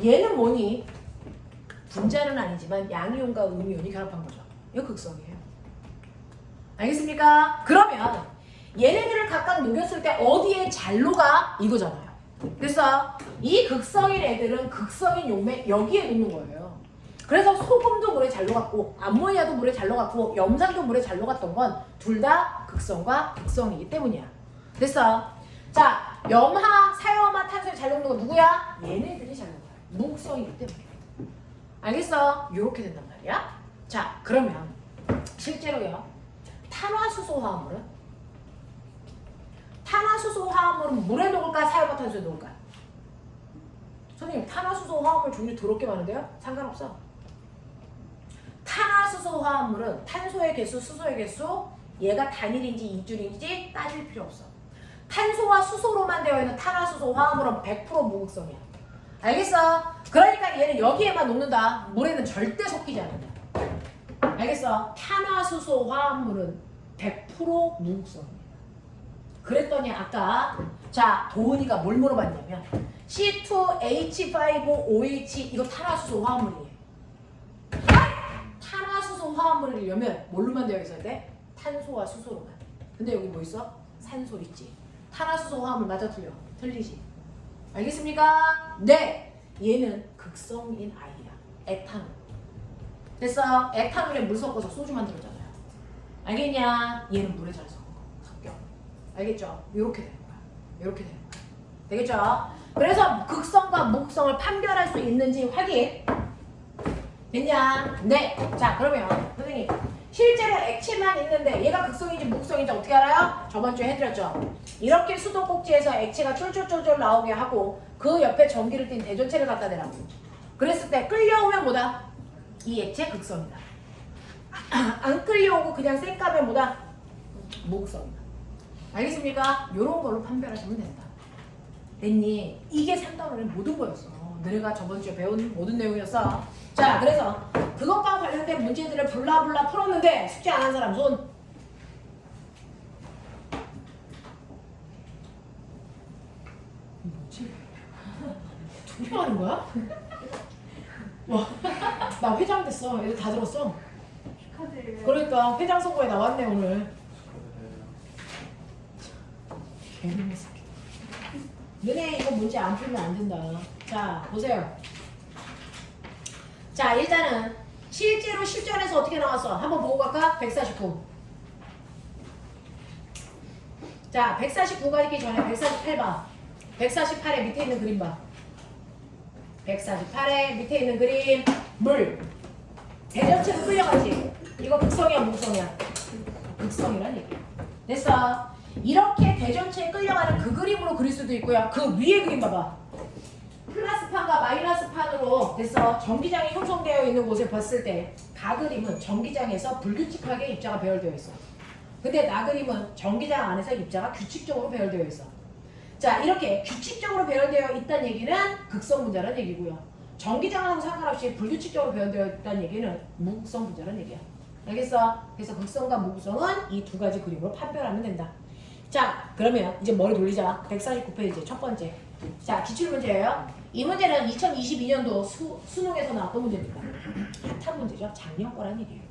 A: 얘는 뭐니? 분자는 아니지만 양이온과 음이온이 결합한 거죠. 이거 극성이에요. 알겠습니까? 그러면 얘네들을 각각 녹였을 때 어디에 잘 녹아? 이거잖아요. 그래서 이 극성인 애들은 극성인 용매 여기에 녹는 거예요. 그래서 소금도 물에 잘 녹았고 암모니아도 물에 잘 녹았고 염산도 물에 잘 녹았던 건 둘 다 극성과 극성이기 때문이야. 됐어? 자, 염화, 사염화, 탄소에 잘 녹는 건 누구야? 얘네들이 잘 녹아요. 목성이기 때문에. 알겠어? 요렇게 된단 말이야. 자, 그러면 실제로요. 탄화수소 화합물은? 탄화수소 화합물은 물에 녹을까? 사염화탄소에 녹을까? 선생님, 탄화수소 화합물 종류 더럽게 많은데요? 상관없어. 탄화수소 화합물은 탄소의 개수, 수소의 개수, 얘가 단일인지 이줄인지 따질 필요 없어. 탄소와 수소로만 되어 있는 탄화수소 화합물은 100% 무극성이야. 알겠어? 그러니까 얘는 여기에만 녹는다. 물에는 절대 섞이지 않는다. 알겠어? 탄화수소 화합물은 100% 무극성이야. 그랬더니 아까 자 도은이가 뭘 물어봤냐면 C2H5OH 이거 탄화수소 화합물이에요. 탄화수소 화합물이려면 뭘로만 되어 있어야 돼? 탄소와 수소로만. 근데 여기 뭐 있어? 산소 있지. 탄화수소 화합물 맞아 틀려? 틀리지. 알겠습니까? 네. 얘는 극성인 아이야. 에탄올. 됐어? 에탄올에 물 섞어서 소주 만들었잖아요. 알겠냐? 얘는 물에 잘 섞어. 알겠죠? 요렇게 되는 거야. 요렇게 되는 거야. 되겠죠? 그래서 극성과 무극성을 판별할 수 있는지 확인. 됐냐? 네. 자, 그러면 선생님 실제로 액체만 있는데 얘가 극성인지 무극성인지 어떻게 알아요? 저번 주에 해드렸죠? 이렇게 수도꼭지에서 액체가 쫄쫄쫄쫄 나오게 하고 그 옆에 전기를 띤 대전체를 갖다 대라고. 그랬을 때 끌려오면 뭐다? 이 액체 극성이다. 안 끌려오고 그냥 쌩까면 뭐다? 무극성이다. 알겠습니까? 요런 걸로 판별하시면 된다. 됐니? 이게 3단원의 모든 거였어. 너네가 저번 주에 배운 모든 내용이었어. 자, 그래서 그것과 관련된 문제들을 블라블라 풀었는데 숙제 안 한 사람 손. 뭐지? 투표하는 거야? 와, 나 회장 됐어. 애들 다 들었어.
B: 축하드려요.
A: 그러니까 회장 선거에 나왔네 오늘. 개놈의 새끼. 너네 이거 문제 안 풀면 안 된다. 자, 보세요. 자, 일단은 실제로 실전에서 어떻게 나왔어? 한번 보고 갈까? 149. 자, 149가 있기 전에 148 봐. 148에 밑에 있는 그림 봐. 148에 밑에 있는 그림. 물. 대전체로 끌려가지. 이거 극성이야, 무극성이야? 극성이란 얘기야. 됐어. 이렇게 대전체에 끌려가는 그 그림으로 그릴 수도 있고요. 그 위에 그림 봐봐. 플러스판과 마이너스판으로 됐어. 전기장이 형성되어 있는 곳에 봤을 때 가그림은 전기장에서 불규칙하게 입자가 배열되어 있어. 근데 나그림은 전기장 안에서 입자가 규칙적으로 배열되어 있어. 자, 이렇게 규칙적으로 배열되어 있다는 얘기는 극성 분자라는 얘기고요. 전기장하고 상관없이 불규칙적으로 배열되어 있다는 얘기는 무극성 분자라는 얘기야. 알겠어? 그래서 극성과 무극성은 이 두 가지 그림으로 판별하면 된다. 자, 그러면 이제 머리 돌리자. 149페이지 첫 번째. 자, 기출문제예요. 이 문제는 2022년도 수능에서 나왔던 문제입니다. 핫한 문제죠. 작년 거란 얘기예요.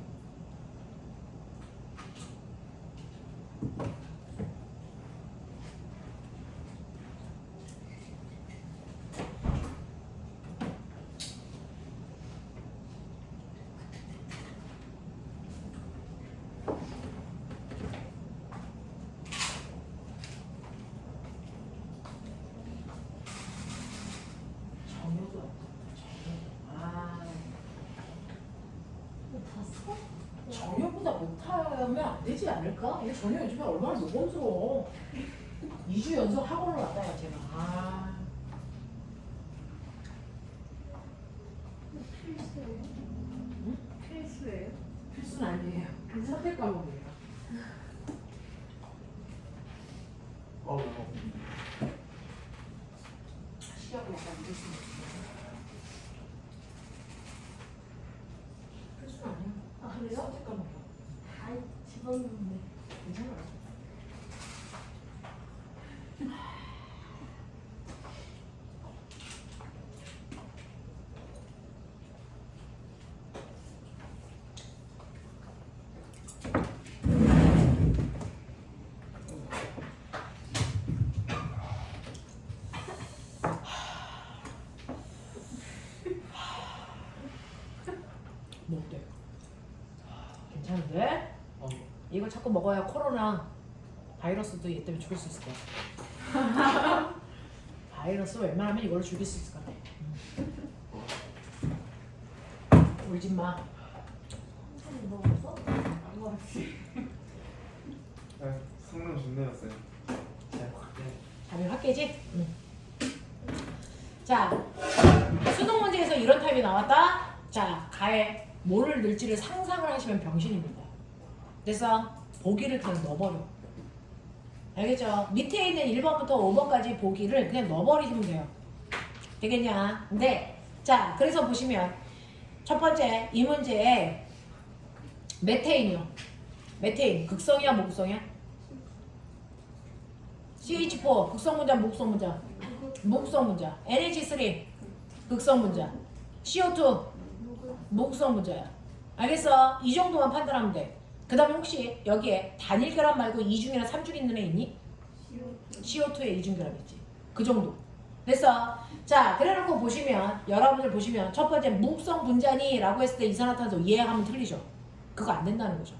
A: 정효보다 못하면 안 되지 않을까? 이게 정효 요즘에 얼마나 모범스러워. 2주 연속 학원을 왔다가 제가.
B: 필수예요?
A: 응?
B: 필수예요?
A: 필수는 아니에요. 선택 과목이에요. 시합을 약간 늦었습니다. 필수는 아니에요.
B: 아, 그래요?
A: 선택 과목이야.
B: 아이, 집었는데.
A: 괜찮아요. 이걸 자꾸 먹어야 코로나 바이러스도 얘 때문에 죽일 수 있을 것 같아. 바이러스 웬만하면 이걸로 죽일 수 있을 것 같아. 울지 마.
B: 천천히 먹었어? 안 먹었지.
C: 아, 성능 좋네였어요. 잘 볼게.
A: 답이 확 깨지? 응. 자, 수능 문제에서 이런 타입이 나왔다. 자, 가에 뭐를 넣을지를 상상을 하시면 병신입니다. 그래서 보기를 그냥 넣어버려. 알겠죠? 밑에 있는 1번부터 5번까지 보기를 그냥 넣어버리시면 돼요. 되겠냐? 근데 자, 그래서 보시면 첫 번째 이 문제에 메테인이요. 메테인 극성이야 목성이야? CH4 극성 문자 목성 문자? 목성 문자. NH3 극성 문자. CO2 목성 문자야. 알겠어? 이 정도만 판단하면 돼. 그 다음에 혹시 여기에 단일결합 말고 이중이나 삼중 있는 애 있니? CO2에 이중결합 있지. 그 정도. 됐어? 자, 그래놓고 보시면 여러분들 보시면 첫 번째 목성 분자니? 라고 했을 때 이산화탄소 이해하면 틀리죠. 그거 안 된다는 거죠.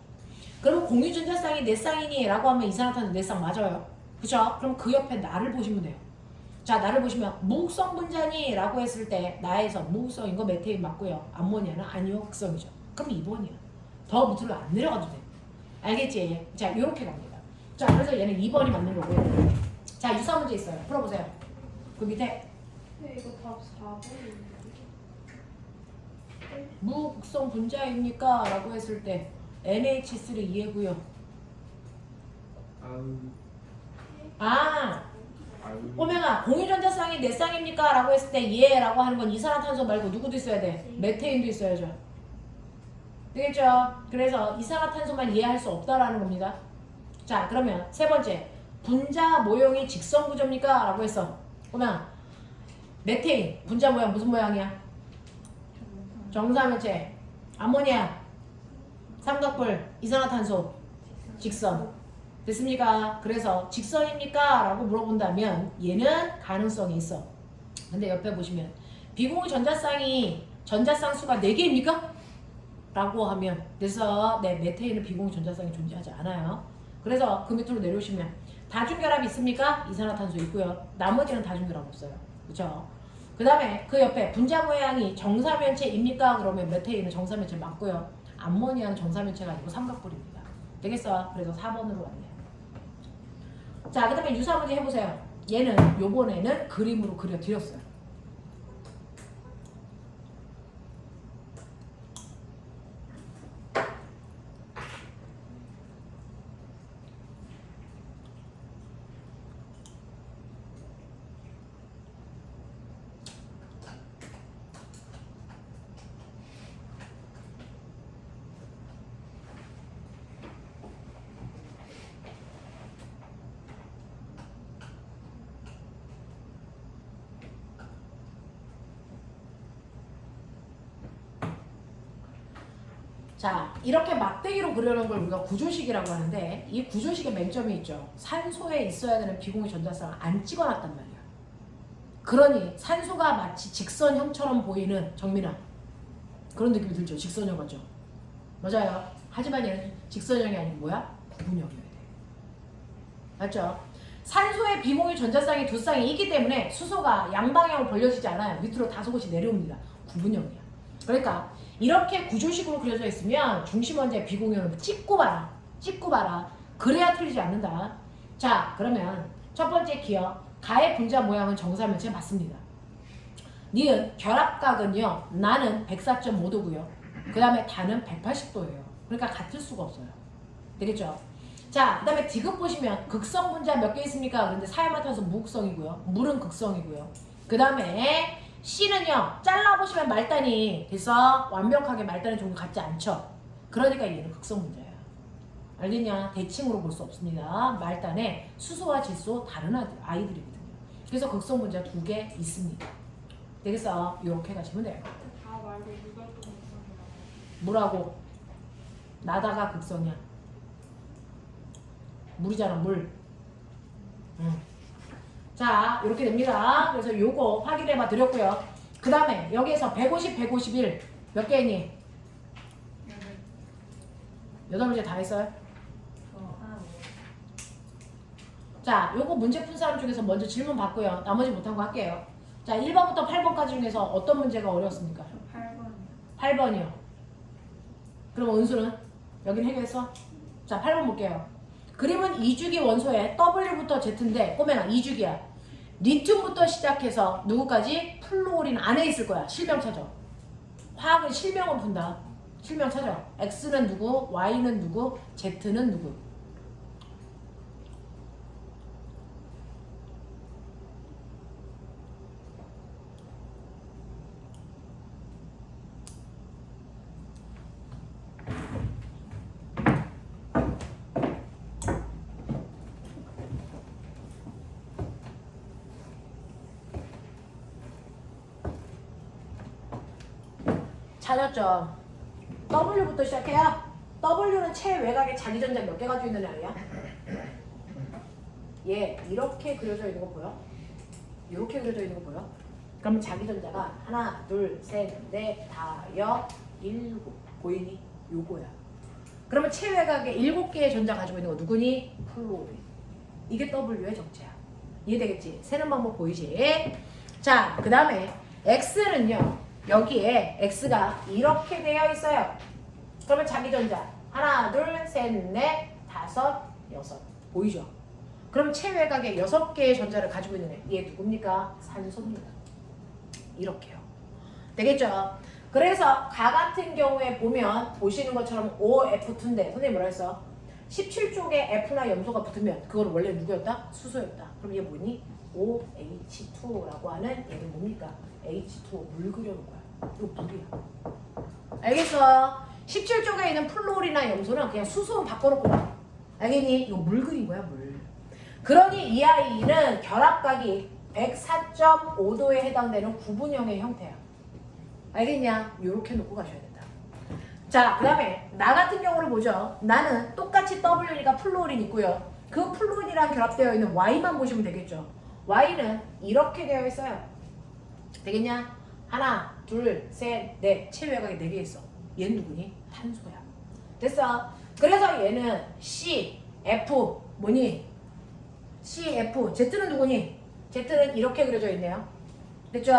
A: 그러면 공유전자쌍이 내 쌍이니? 라고 하면 이산화탄소 내 쌍 맞아요. 그쵸? 그럼 그 옆에 나를 보시면 돼요. 자, 나를 보시면 무극성 분자니? 라고 했을 때 나에서 무극성인 거 메테인 맞고요. 암모니아는 아니요 극성이죠. 그럼 2번이야. 더 밑으로 안 내려가도 돼. 알겠지? 자, 이렇게 갑니다. 자, 그래서 얘는 2번이 맞는 거고요. 자, 유사 문제 있어요. 풀어보세요. 그 밑에
B: 근데 이거 답 4번인데.
A: 무극성 분자입니까? 라고 했을 때 NH3 이해고요.
C: 아우,
A: 아,
C: 아우.
A: 오명아 공유전자쌍이 내 쌍입니까? 라고 했을 때 예 라고 하는 건 이산화탄소 말고 누구도 있어야 돼? 메테인도 있어야죠. 되겠죠? 그래서 이산화탄소만 이해할 수 없다라는 겁니다. 자, 그러면 세 번째 분자 모형이 직선 구조입니까? 라고 했어. 오명아 메테인 분자 모양 무슨 모양이야? 정사면체 암모니아 삼각불 이산화탄소 직선. 됐습니까? 그래서 직선입니까? 라고 물어본다면 얘는 가능성이 있어. 근데 옆에 보시면 비공유 전자쌍이 전자쌍 수가 4개입니까? 라고 하면 그래서 네, 메테인은 비공유 전자쌍이 존재하지 않아요. 그래서 그 밑으로 내려오시면 다중결합 있습니까? 이산화탄소 있고요. 나머지는 다중결합 없어요. 그렇죠? 그 다음에 그 옆에 분자 모양이 정사면체입니까? 그러면 메테인은 정사면체 맞고요. 암모니아는 정사면체가 아니고 삼각불입니다. 되겠어? 그래서 4번으로 왔네요. 자, 그 다음에 유사 문제 해보세요. 얘는 요번에는 그림으로 그려드렸어요. 자, 이렇게 막대기로 그려놓은 걸 우리가 구조식이라고 하는데 이 구조식의 맹점이 있죠. 산소에 있어야 되는 비공유 전자쌍을 안 찍어놨단 말이야. 그러니 산소가 마치 직선형처럼 보이는 정민아 그런 느낌이 들죠. 직선형 같죠? 맞아요. 하지만 얘는 직선형이 아니고 뭐야? 구분형이어야 돼. 맞죠? 산소의 비공유 전자쌍이 두 쌍이 있기 때문에 수소가 양방향으로 벌려지지 않아요. 밑으로 다소곳이 내려옵니다. 구분형이야. 그러니까 이렇게 구조식으로 그려져 있으면 중심 원자의 비공유는 찍고 봐라. 찍고 봐라. 그래야 틀리지 않는다. 자, 그러면 첫 번째 기억. 가의 분자 모양은 정사면체 맞습니다. 니은 결합각은요. 나는 104.5도고요. 그 다음에 다는 180도예요. 그러니까 같을 수가 없어요. 되겠죠? 자, 그 다음에 디귿 보시면 극성 분자 몇 개 있습니까? 그런데 사이화탄소 무극성이고요. 물은 극성이고요. 그 다음에 C는요. 잘라보시면 말단이 돼서 완벽하게 말단의 종류 같지 않죠. 그러니까 얘는 극성 분자예요. 알겠냐? 대칭으로 볼 수 없습니다. 말단에 수소와 질소 다른 아이들이거든요. 그래서 극성 분자 2개 있습니다. 되겠어? 이렇게 가시면 돼요.
B: 다 말고 누가 또 이상하다.
A: 뭐라고? 나다가 극성이야. 물이잖아, 물. 자, 이렇게 됩니다. 그래서 요거 확인해봐 드렸고요. 그 다음에 여기에서 150, 151 몇 개니? 8문제 다 했어요? 자, 요거 문제 푼 사람 중에서 먼저 질문 받고요. 나머지 못한 거 할게요. 자, 1번부터 8번까지 중에서 어떤 문제가 어려웠습니까?
B: 8번.
A: 8번이요. 그럼 은수는? 여긴 해결했어? 자, 8번 볼게요. 그림은 2주기 원소에 W부터 Z인데 꼬매나 2주기야. 리튬부터 시작해서 누구까지? 플루오린 안에 있을 거야. 실명 찾아. 화학은 실명을 푼다. 실명 찾아. X는 누구? Y는 누구? Z는 누구? 찾았죠? W부터 시작해요. W는 최외곽에 자기전자 몇 개 가지고 있는 애야? 얘 이렇게 그려져 있는 거 보여? 이렇게 그려져 있는 거 보여? 그러면 자기전자가 하나, 둘, 셋, 넷, 다섯, 일곱 보이니? 요거야. 그러면 최외곽에 7개의 전자 가지고 있는 거 누구니? 플루오린. 이게 W의 정체야. 이해되겠지? 세는 방법 보이지? 자, 그 다음에 X는요. 여기에 X가 이렇게 되어 있어요. 그러면 자기전자 하나, 둘, 셋, 넷, 다섯, 여섯 보이죠? 그럼 최외곽에 6개의 전자를 가지고 있는 얘 누굽니까? 산소입니다. 이렇게요. 되겠죠? 그래서 가 같은 경우에 보면 보시는 것처럼 OF2인데 선생님 뭐라 했어? 17쪽에 F나 염소가 붙으면 그건 원래 누구였다? 수소였다. 그럼 얘 뭐니? OH2라고 하는 얘는 뭡니까? H2O 물 그려놓은 거야. 이거 물이야. 알겠어? 17쪽에 있는 플루오린이나 염소는 그냥 수소는 바꿔놓고 봐. 알겠니? 이거 물 그린 거야, 물. 그러니 이 아이는 결합각이 104.5도에 해당되는 구분형의 형태야. 알겠냐? 요렇게 놓고 가셔야 된다. 자, 그 다음에 나 같은 경우를 보죠. 나는 똑같이 W니까 플루오린 있고요. 그 플루오린이랑 결합되어 있는 Y만 보시면 되겠죠. Y는 이렇게 되어 있어요. 되겠냐? 하나, 둘, 셋, 넷. 최외곽에 4개 있어. 얘는 누구니? 탄소야. 됐어? 그래서 얘는 C, F 뭐니? C, F. Z는 누구니? Z는 이렇게 그려져 있네요. 됐죠?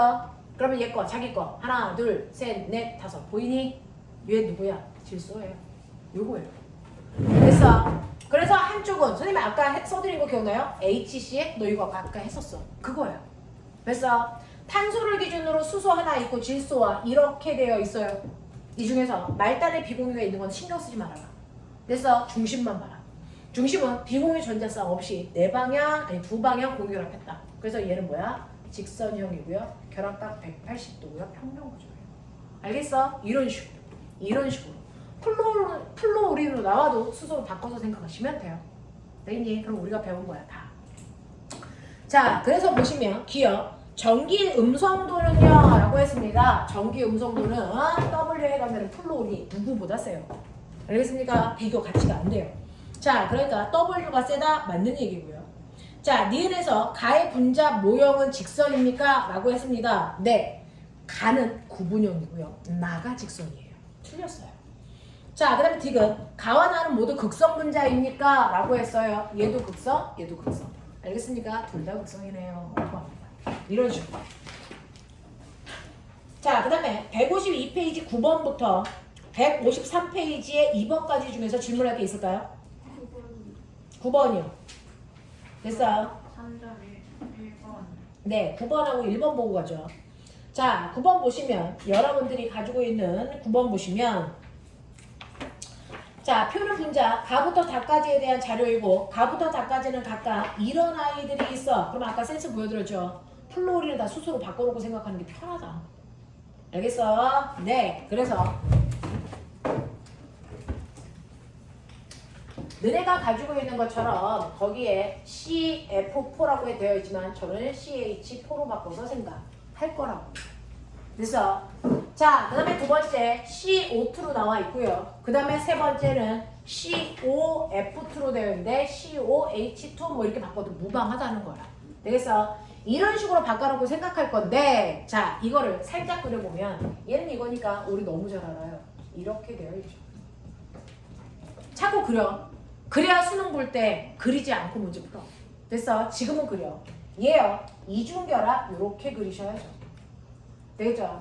A: 그러면 얘 거, 자기 거. 하나, 둘, 셋, 넷, 다섯. 보이니? 얘 누구야? 질소예요. 요거예요. 됐어? 그래서 한쪽은 선생님이 아까 써드린 거 기억나요? HC에 너 이거 아까 했었어. 그거예요. 됐어? 탄소를 기준으로 수소 하나 있고 질소와 이렇게 되어 있어요. 이 중에서 말단에 비공유가 있는 건 신경 쓰지 말아라. 그래서 중심만 봐라. 중심은 비공유 전자쌍 없이 4방향 아니 2방향 공유결합했다. 그래서 얘는 뭐야? 직선형이고요. 결합각 180도고요. 평면구조예요. 알겠어? 이런 식으로. 이런 식으로. 플루오린으로 나와도 수소로 바꿔서 생각하시면 돼요. 되겠니? 그럼 우리가 배운 거야 다. 자, 그래서 보시면 기억. 전기 음성도는요 라고 했습니다. 전기 음성도는 W에 해당되는 플루오린이 누구보다 세요. 알겠습니까? 비교 가치가 안 돼요. 자, 그러니까 W가 세다 맞는 얘기고요. 자, 니은에서 가의 분자 모형은 직선입니까? 라고 했습니다. 네, 가는 구분형이고요. 나가 직선이에요. 틀렸어요. 자, 그 다음에 딕은 가와 나는 모두 극성 분자입니까? 라고 했어요. 얘도 극성, 얘도 극성. 알겠습니까? 둘 다 극성이네요. 이런 식으로. 자, 그 다음에 152페이지 9번부터 153페이지의 2번까지 중에서 질문할 게 있을까요? 9번이요. 됐어요?
B: 3점에 1번.
A: 네, 9번하고 1번 보고 가죠. 자, 9번 보시면 여러분들이 가지고 있는 9번 보시면 자, 표는 분자 가부터 다까지에 대한 자료이고 가부터 다까지는 각각 이런 아이들이 있어. 그럼 아까 센스 보여드렸죠? 플루오린을 다 수소로 바꿔놓고 생각하는 게 편하다. 알겠어? 네, 그래서 너네가 가지고 있는 것처럼 거기에 CF4라고 되어 있지만 저는 CH4로 바꿔서 생각할 거라고. 그래서 자, 그 다음에 두 번째 CO2로 나와 있고요. 그 다음에 세 번째는 COF2로 되어 있는데 COH2 뭐 이렇게 바꿔도 무방하다는 거야. 되겠어? 이런 식으로 바꿔놓고 생각할 건데 자, 이거를 살짝 그려보면 얘는 이거니까 우리 너무 잘 알아요. 이렇게 되어 있죠. 자꾸 그려. 그래야 수능 볼 때 그리지 않고 문제 풀어. 됐어? 지금은 그려. 얘요. 이중결합 이렇게 그리셔야죠. 되겠죠?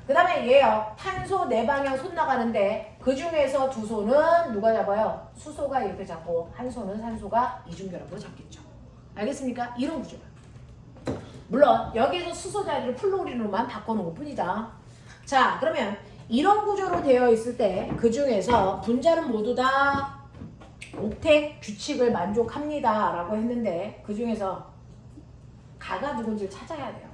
A: 그 다음에 얘요. 탄소 네 방향 손 나가는데 그 중에서 두 손은 누가 잡아요? 수소가 이렇게 잡고 한 손은 산소가 이중결합으로 잡겠죠. 알겠습니까? 이런 구조야. 물론 여기에서 수소 자리를 플로린으로만 바꿔놓은 것 뿐이다. 자, 그러면 이런 구조로 되어 있을 때 그 중에서 분자는 모두 다 옥텟 규칙을 만족합니다 라고 했는데 그 중에서 가가 누군지를 찾아야 돼요.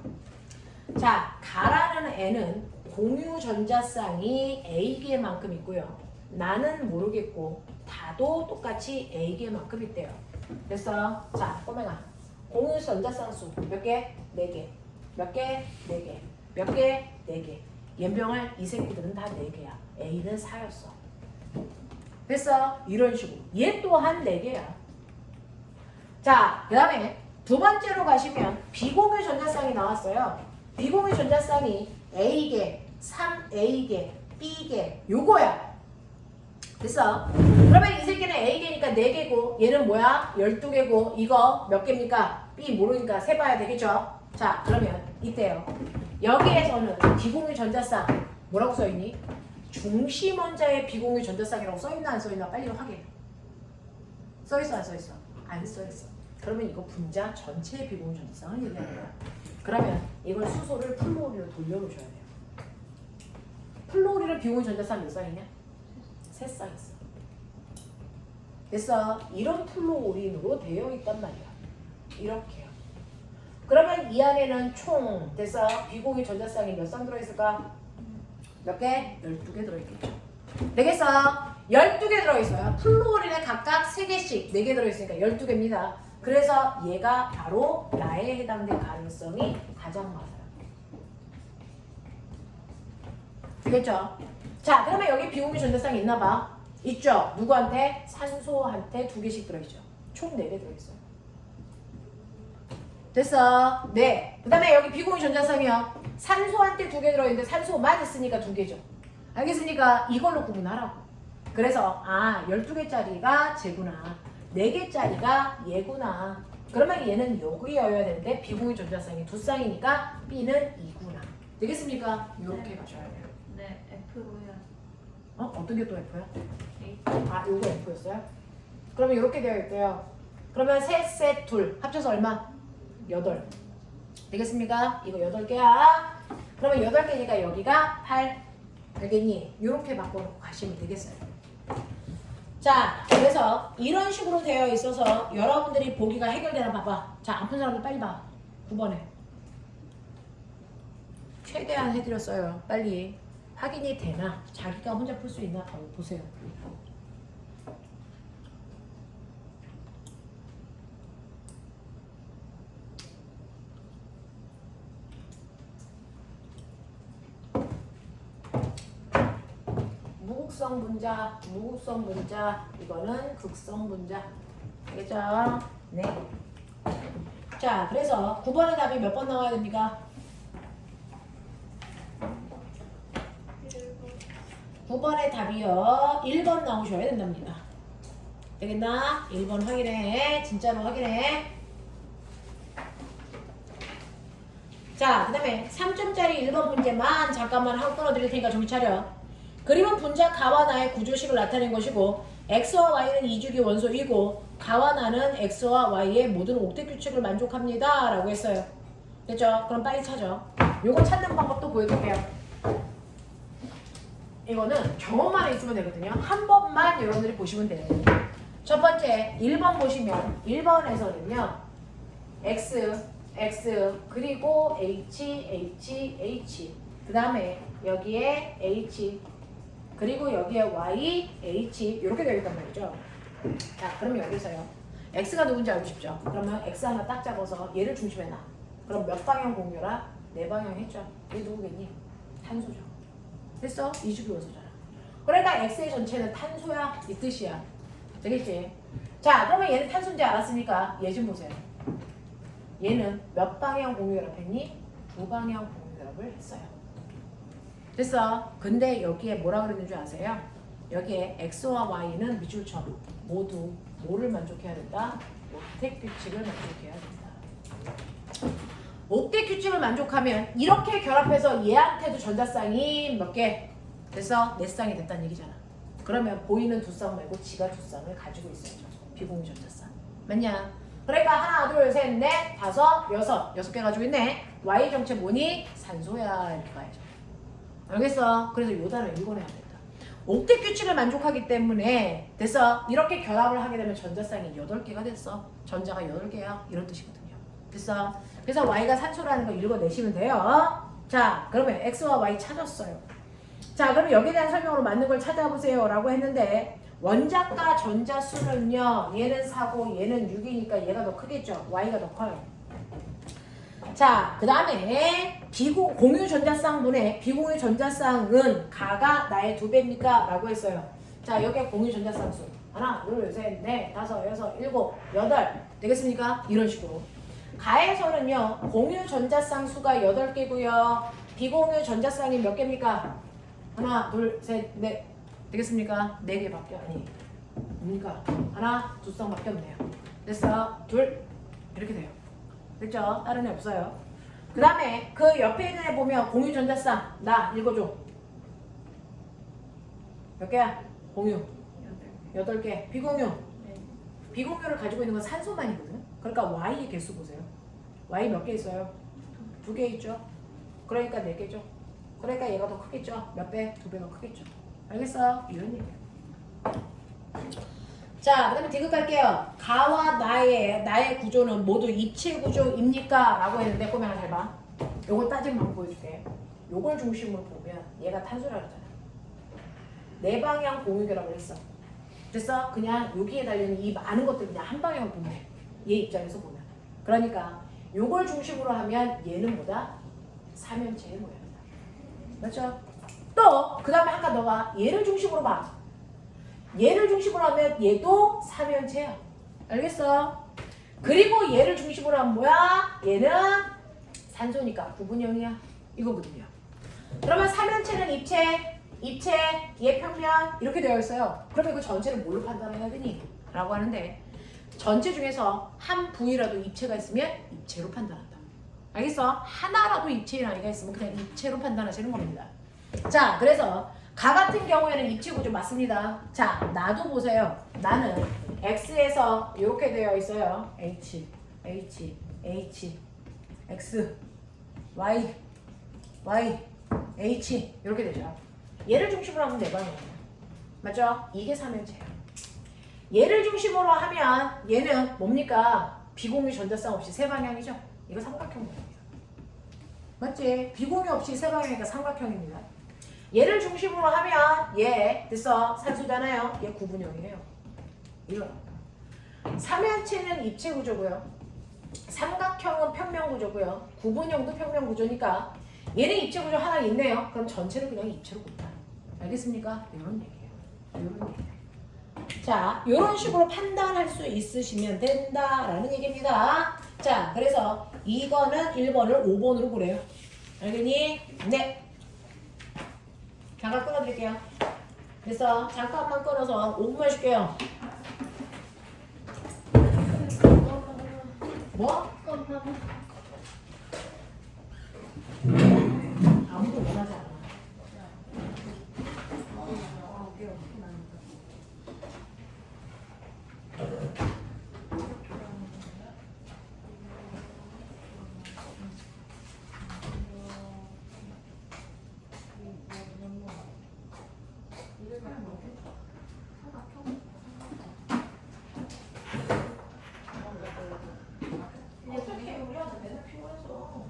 A: 자, 가라는 애는 공유 전자쌍이 A개만큼 있고요. 나는 모르겠고 다도 똑같이 A개만큼 있대요. 됐어? 자, 꼬맹아. 공유 전자쌍 수 몇 개? 4개. 몇 개? 4개. 몇 개? 4개. 연병할 이 새끼들은 다 4개야. A는 4였어. 됐어? 이런 식으로. 얘 또한 4개야. 자, 그 다음에 두 번째로 가시면 비공유 전자쌍이 나왔어요. 비공유 전자쌍이 A개, 3A개, B개 요거야. 됐어? 그러면 이 새끼는 A개니까 4개고 얘는 뭐야? 12개고 이거 몇 개입니까? B 모르니까 세봐야 되겠죠? 자, 그러면 이때요. 여기에서는 비공유 전자쌍 뭐라고 써있니? 중심 원자의 비공유 전자쌍이라고 써있나 안 써있나 빨리 확인해. 써있어 안 써있어? 안 써있어. 그러면 이거 분자 전체의 비공유 전자쌍을 얘기하는 거야. 그러면 이걸 수소를 플로리로 돌려놓으셔야 돼요. 플로리를 비공유 전자쌍 몇 쌍이냐? 3쌍 있어. 됐어? 이런 플로린으로 되어 있단 말이야. 이렇게요. 그러면 이 안에는 총 됐어? 비공유 전자쌍이 몇 쌍 들어있을까? 몇 개? 12개 들어있겠죠. 되겠어? 12개 들어있어요. 플로린에 각각 3개씩 4개 들어있으니까 12개입니다. 그래서 얘가 바로 나에 해당될 가능성이 가장 많아요. 되겠죠? 자, 그러면 여기 비공유 전자쌍이 있나 봐. 있죠? 누구한테? 산소한테 2개씩 들어있죠. 총 4개 들어있어요. 됐어? 네. 그 다음에 여기 비공유 전자쌍이요. 산소한테 2개 들어있는데 산소만 있으니까 2개죠. 알겠습니까? 이걸로 구분하라고. 그래서 12개짜리가 쟤구나. 4개짜리가 얘구나. 그러면 얘는 여기여야 되는데 비공유 전자쌍이 2쌍이니까 B는 2구나. 되겠습니까? 이렇게 가셔야 돼요.
B: 네, F로요.
A: 어떤 게 또 F야?
B: A.
A: 요거 F였어요? 그러면 이렇게 되어 있고요. 그러면 셋, 둘 합쳐서 얼마? 8. 되겠습니까? 이거 8개야. 그러면 8개니까 여기가 8. 알겠니? 이렇게 바꿔놓고 가시면 되겠어요. 자, 그래서 이런 식으로 되어 있어서 여러분들이 보기가 해결되나 봐봐. 자, 안 푼 사람들 빨리 봐. 9번에. 최대한 해드렸어요. 빨리. 확인이 되나? 자기가 혼자 풀 수 있나? 보세요. 무극성 분자, 무극성 분자, 이거는 극성 분자. 알겠죠? 네. 자, 그래서 9번의 답이 몇 번 나와야 됩니까? 9번의 답이요. 1번 나오셔야 된답니다. 되겠나? 1번 확인해. 진짜로 확인해. 자, 그 다음에 3점짜리 1번 문제만 잠깐만 하고 끊어드릴 테니까 정신 차려. 그림은 분자 가와 나의 구조식을 나타낸 것이고 X와 Y는 이주기 원소이고 가와 나는 X와 Y의 모든 옥텟 규칙을 만족합니다 라고 했어요. 됐죠? 그럼 빨리 찾아. 요거 찾는 방법도 보여드릴게요. 이거는 경험만 있으면 되거든요. 한 번만 여러분들이 보시면 돼요. 첫 번째 1번 보시면 1번에서는요 X, X 그리고 H, H, H 그 다음에 여기에 H 그리고 여기에 Y, H 이렇게 되어 있단 말이죠. 자, 그럼 여기서요 X가 누군지 알고 싶죠? 그러면 X 하나 딱 잡아서 얘를 중심에 놔. 그럼 몇 방향 공유라? 4방향 했죠. 얘 누구겠니? 탄소죠. 됐어? 이주기 원소잖아. 그러니까 X의 전체는 탄소야 이 뜻이야. 되겠지? 자, 그러면 얘는 탄소인지 알았으니까 얘 좀 보세요. 얘는 몇 방향 공유결합했니? 2방향 공유결합을 했어요. 됐어? 근데 여기에 뭐라 그랬는 줄 아세요? 여기에 X와 Y는 밑줄처럼 모두 뭐를 만족해야 된다? 옥텟 규칙을 만족해야 된다. 옥텟 규칙을 만족하면 이렇게 결합해서 얘한테도 전자쌍이 몇 개? 됐어? 4쌍이 됐다는 얘기잖아. 그러면 보이는 두 쌍 말고 지가 두 쌍을 가지고 있어야죠. 비공유 전자쌍. 맞냐? 그러니까 하나, 둘, 셋, 넷, 다섯, 여섯 개 가지고 있네. Y 정체 뭐니? 산소야. 이렇게 봐야죠. 알겠어? 그래서 요 단어 읽어내야 된다. 옥텟 규칙을 만족하기 때문에 됐어? 이렇게 결합을 하게 되면 전자쌍이 8개가 됐어. 전자가 8개야. 이런 뜻이거든요. 됐어? 그래서 Y가 산소라는 거 읽어내시면 돼요. 자, 그러면 X와 Y 찾았어요. 자, 그럼 여기에 대한 설명으로 맞는 걸 찾아보세요 라고 했는데 원자과 전자 수는요, 얘는 4고 얘는 6이니까 얘가 더 크겠죠. Y가 더 커요. 자, 그 다음에 공유 전자쌍분의 비공유 전자쌍은 가가 나의 2배입니까? 라고 했어요. 자, 여기에 공유 전자쌍수 하나, 둘, 셋, 넷, 다섯, 여섯, 일곱, 여덟 되겠습니까? 이런 식으로. 가에서는요, 공유 전자쌍수가 8개고요. 비공유 전자쌍이 몇 개입니까? 하나, 둘, 셋, 넷 되겠습니까? 4개밖에 아니 뭡니까? 하나, 2쌍밖에 없네요. 됐어? 둘 이렇게 돼요. 됐죠? 다른 애 없어요. 그 다음에 그 옆에 있는 애 보면 공유 전자쌍 나 읽어줘. 몇 개야? 공유 8개. 비공유 비공유를 가지고 있는 건 산소만이거든. 그러니까 Y의 개수 보세요. Y 몇 개 있어요? 2개 있죠. 그러니까 4개죠. 그러니까 얘가 더 크겠죠. 몇 배? 2배가 크겠죠. 알겠어? 이런 얘기야. 자, 그 다음에 디귿 갈게요. 가와 나의 구조는 모두 입체 구조입니까? 라고 했는데 꼬맹아 잘 봐. 요걸 따지는 방법 보여줄게. 요걸 중심으로 보면 얘가 탄소라 그러잖아. 4방향 공유 결합을 했어. 됐어? 그냥 여기에 달려있는 이 많은 것들 그냥 한 방향으로 보면 돼. 얘 입장에서 보면. 그러니까 요걸 중심으로 하면 얘는 뭐다? 삼연체의 모양이다. 맞죠? 또 그 다음에 아까 너가 얘를 중심으로 봐. 얘를 중심으로 하면 얘도 삼연체야. 알겠어? 그리고 얘를 중심으로 하면 뭐야? 얘는 산소니까 구분형이야. 이거거든요. 그러면 삼연체는 입체, 얘 평면 이렇게 되어 있어요. 그러면 이거 전체를 뭘로 판단해야 되니? 라고 하는데 전체 중에서 한 부위라도 입체가 있으면 입체로 판단한다. 알겠어? 하나라도 입체인 아이가 있으면 그냥 입체로 판단하시는 겁니다. 자, 그래서 가 같은 경우에는 입체 구조 맞습니다. 자, 나도 보세요. 나는 X에서 이렇게 되어 있어요. H, H, H, X, Y, Y, H 이렇게 되죠. 얘를 중심으로 하면 4방향이에요. 맞죠? 이게 삼연체예요. 얘를 중심으로 하면 얘는 뭡니까? 비공유 전자쌍 없이 3방향이죠. 이거 삼각형 모양이에요. 맞지? 비공유 없이 3방향이니까 삼각형입니다. 얘를 중심으로 하면 얘 됐어? 산소잖아요. 얘 구분형이에요. 이거 삼연체는 입체 구조고요. 삼각형은 평면 구조고요. 구분형도 평면 구조니까 얘는 입체 구조 하나 있네요. 그럼 전체를 그냥 입체로 본다. 알겠습니까? 이런 얘기예요. 이런 얘기예요. 자, 이런 식으로 판단할 수 있으시면 된다라는 얘기입니다. 자, 그래서 이거는 1번을 5번으로 보래요. 알겠니? 네. 잠깐 끊어드릴게요. 그래서 잠깐만 끊어서 5분만 쉴게요. 뭐? 아무도 원하지 않아. 어떻게 우리한테 맨날 피곤해서.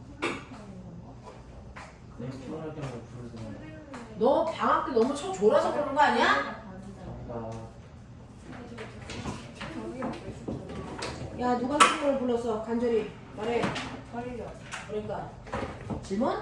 C: 네, 피곤할 때마다 부르잖아.
A: 너 방학 때 너무 쳐 졸아서 그러는 거 아니야? 야, 누가 친구를 불렀어? 간절히 말해. 그러니까 질문?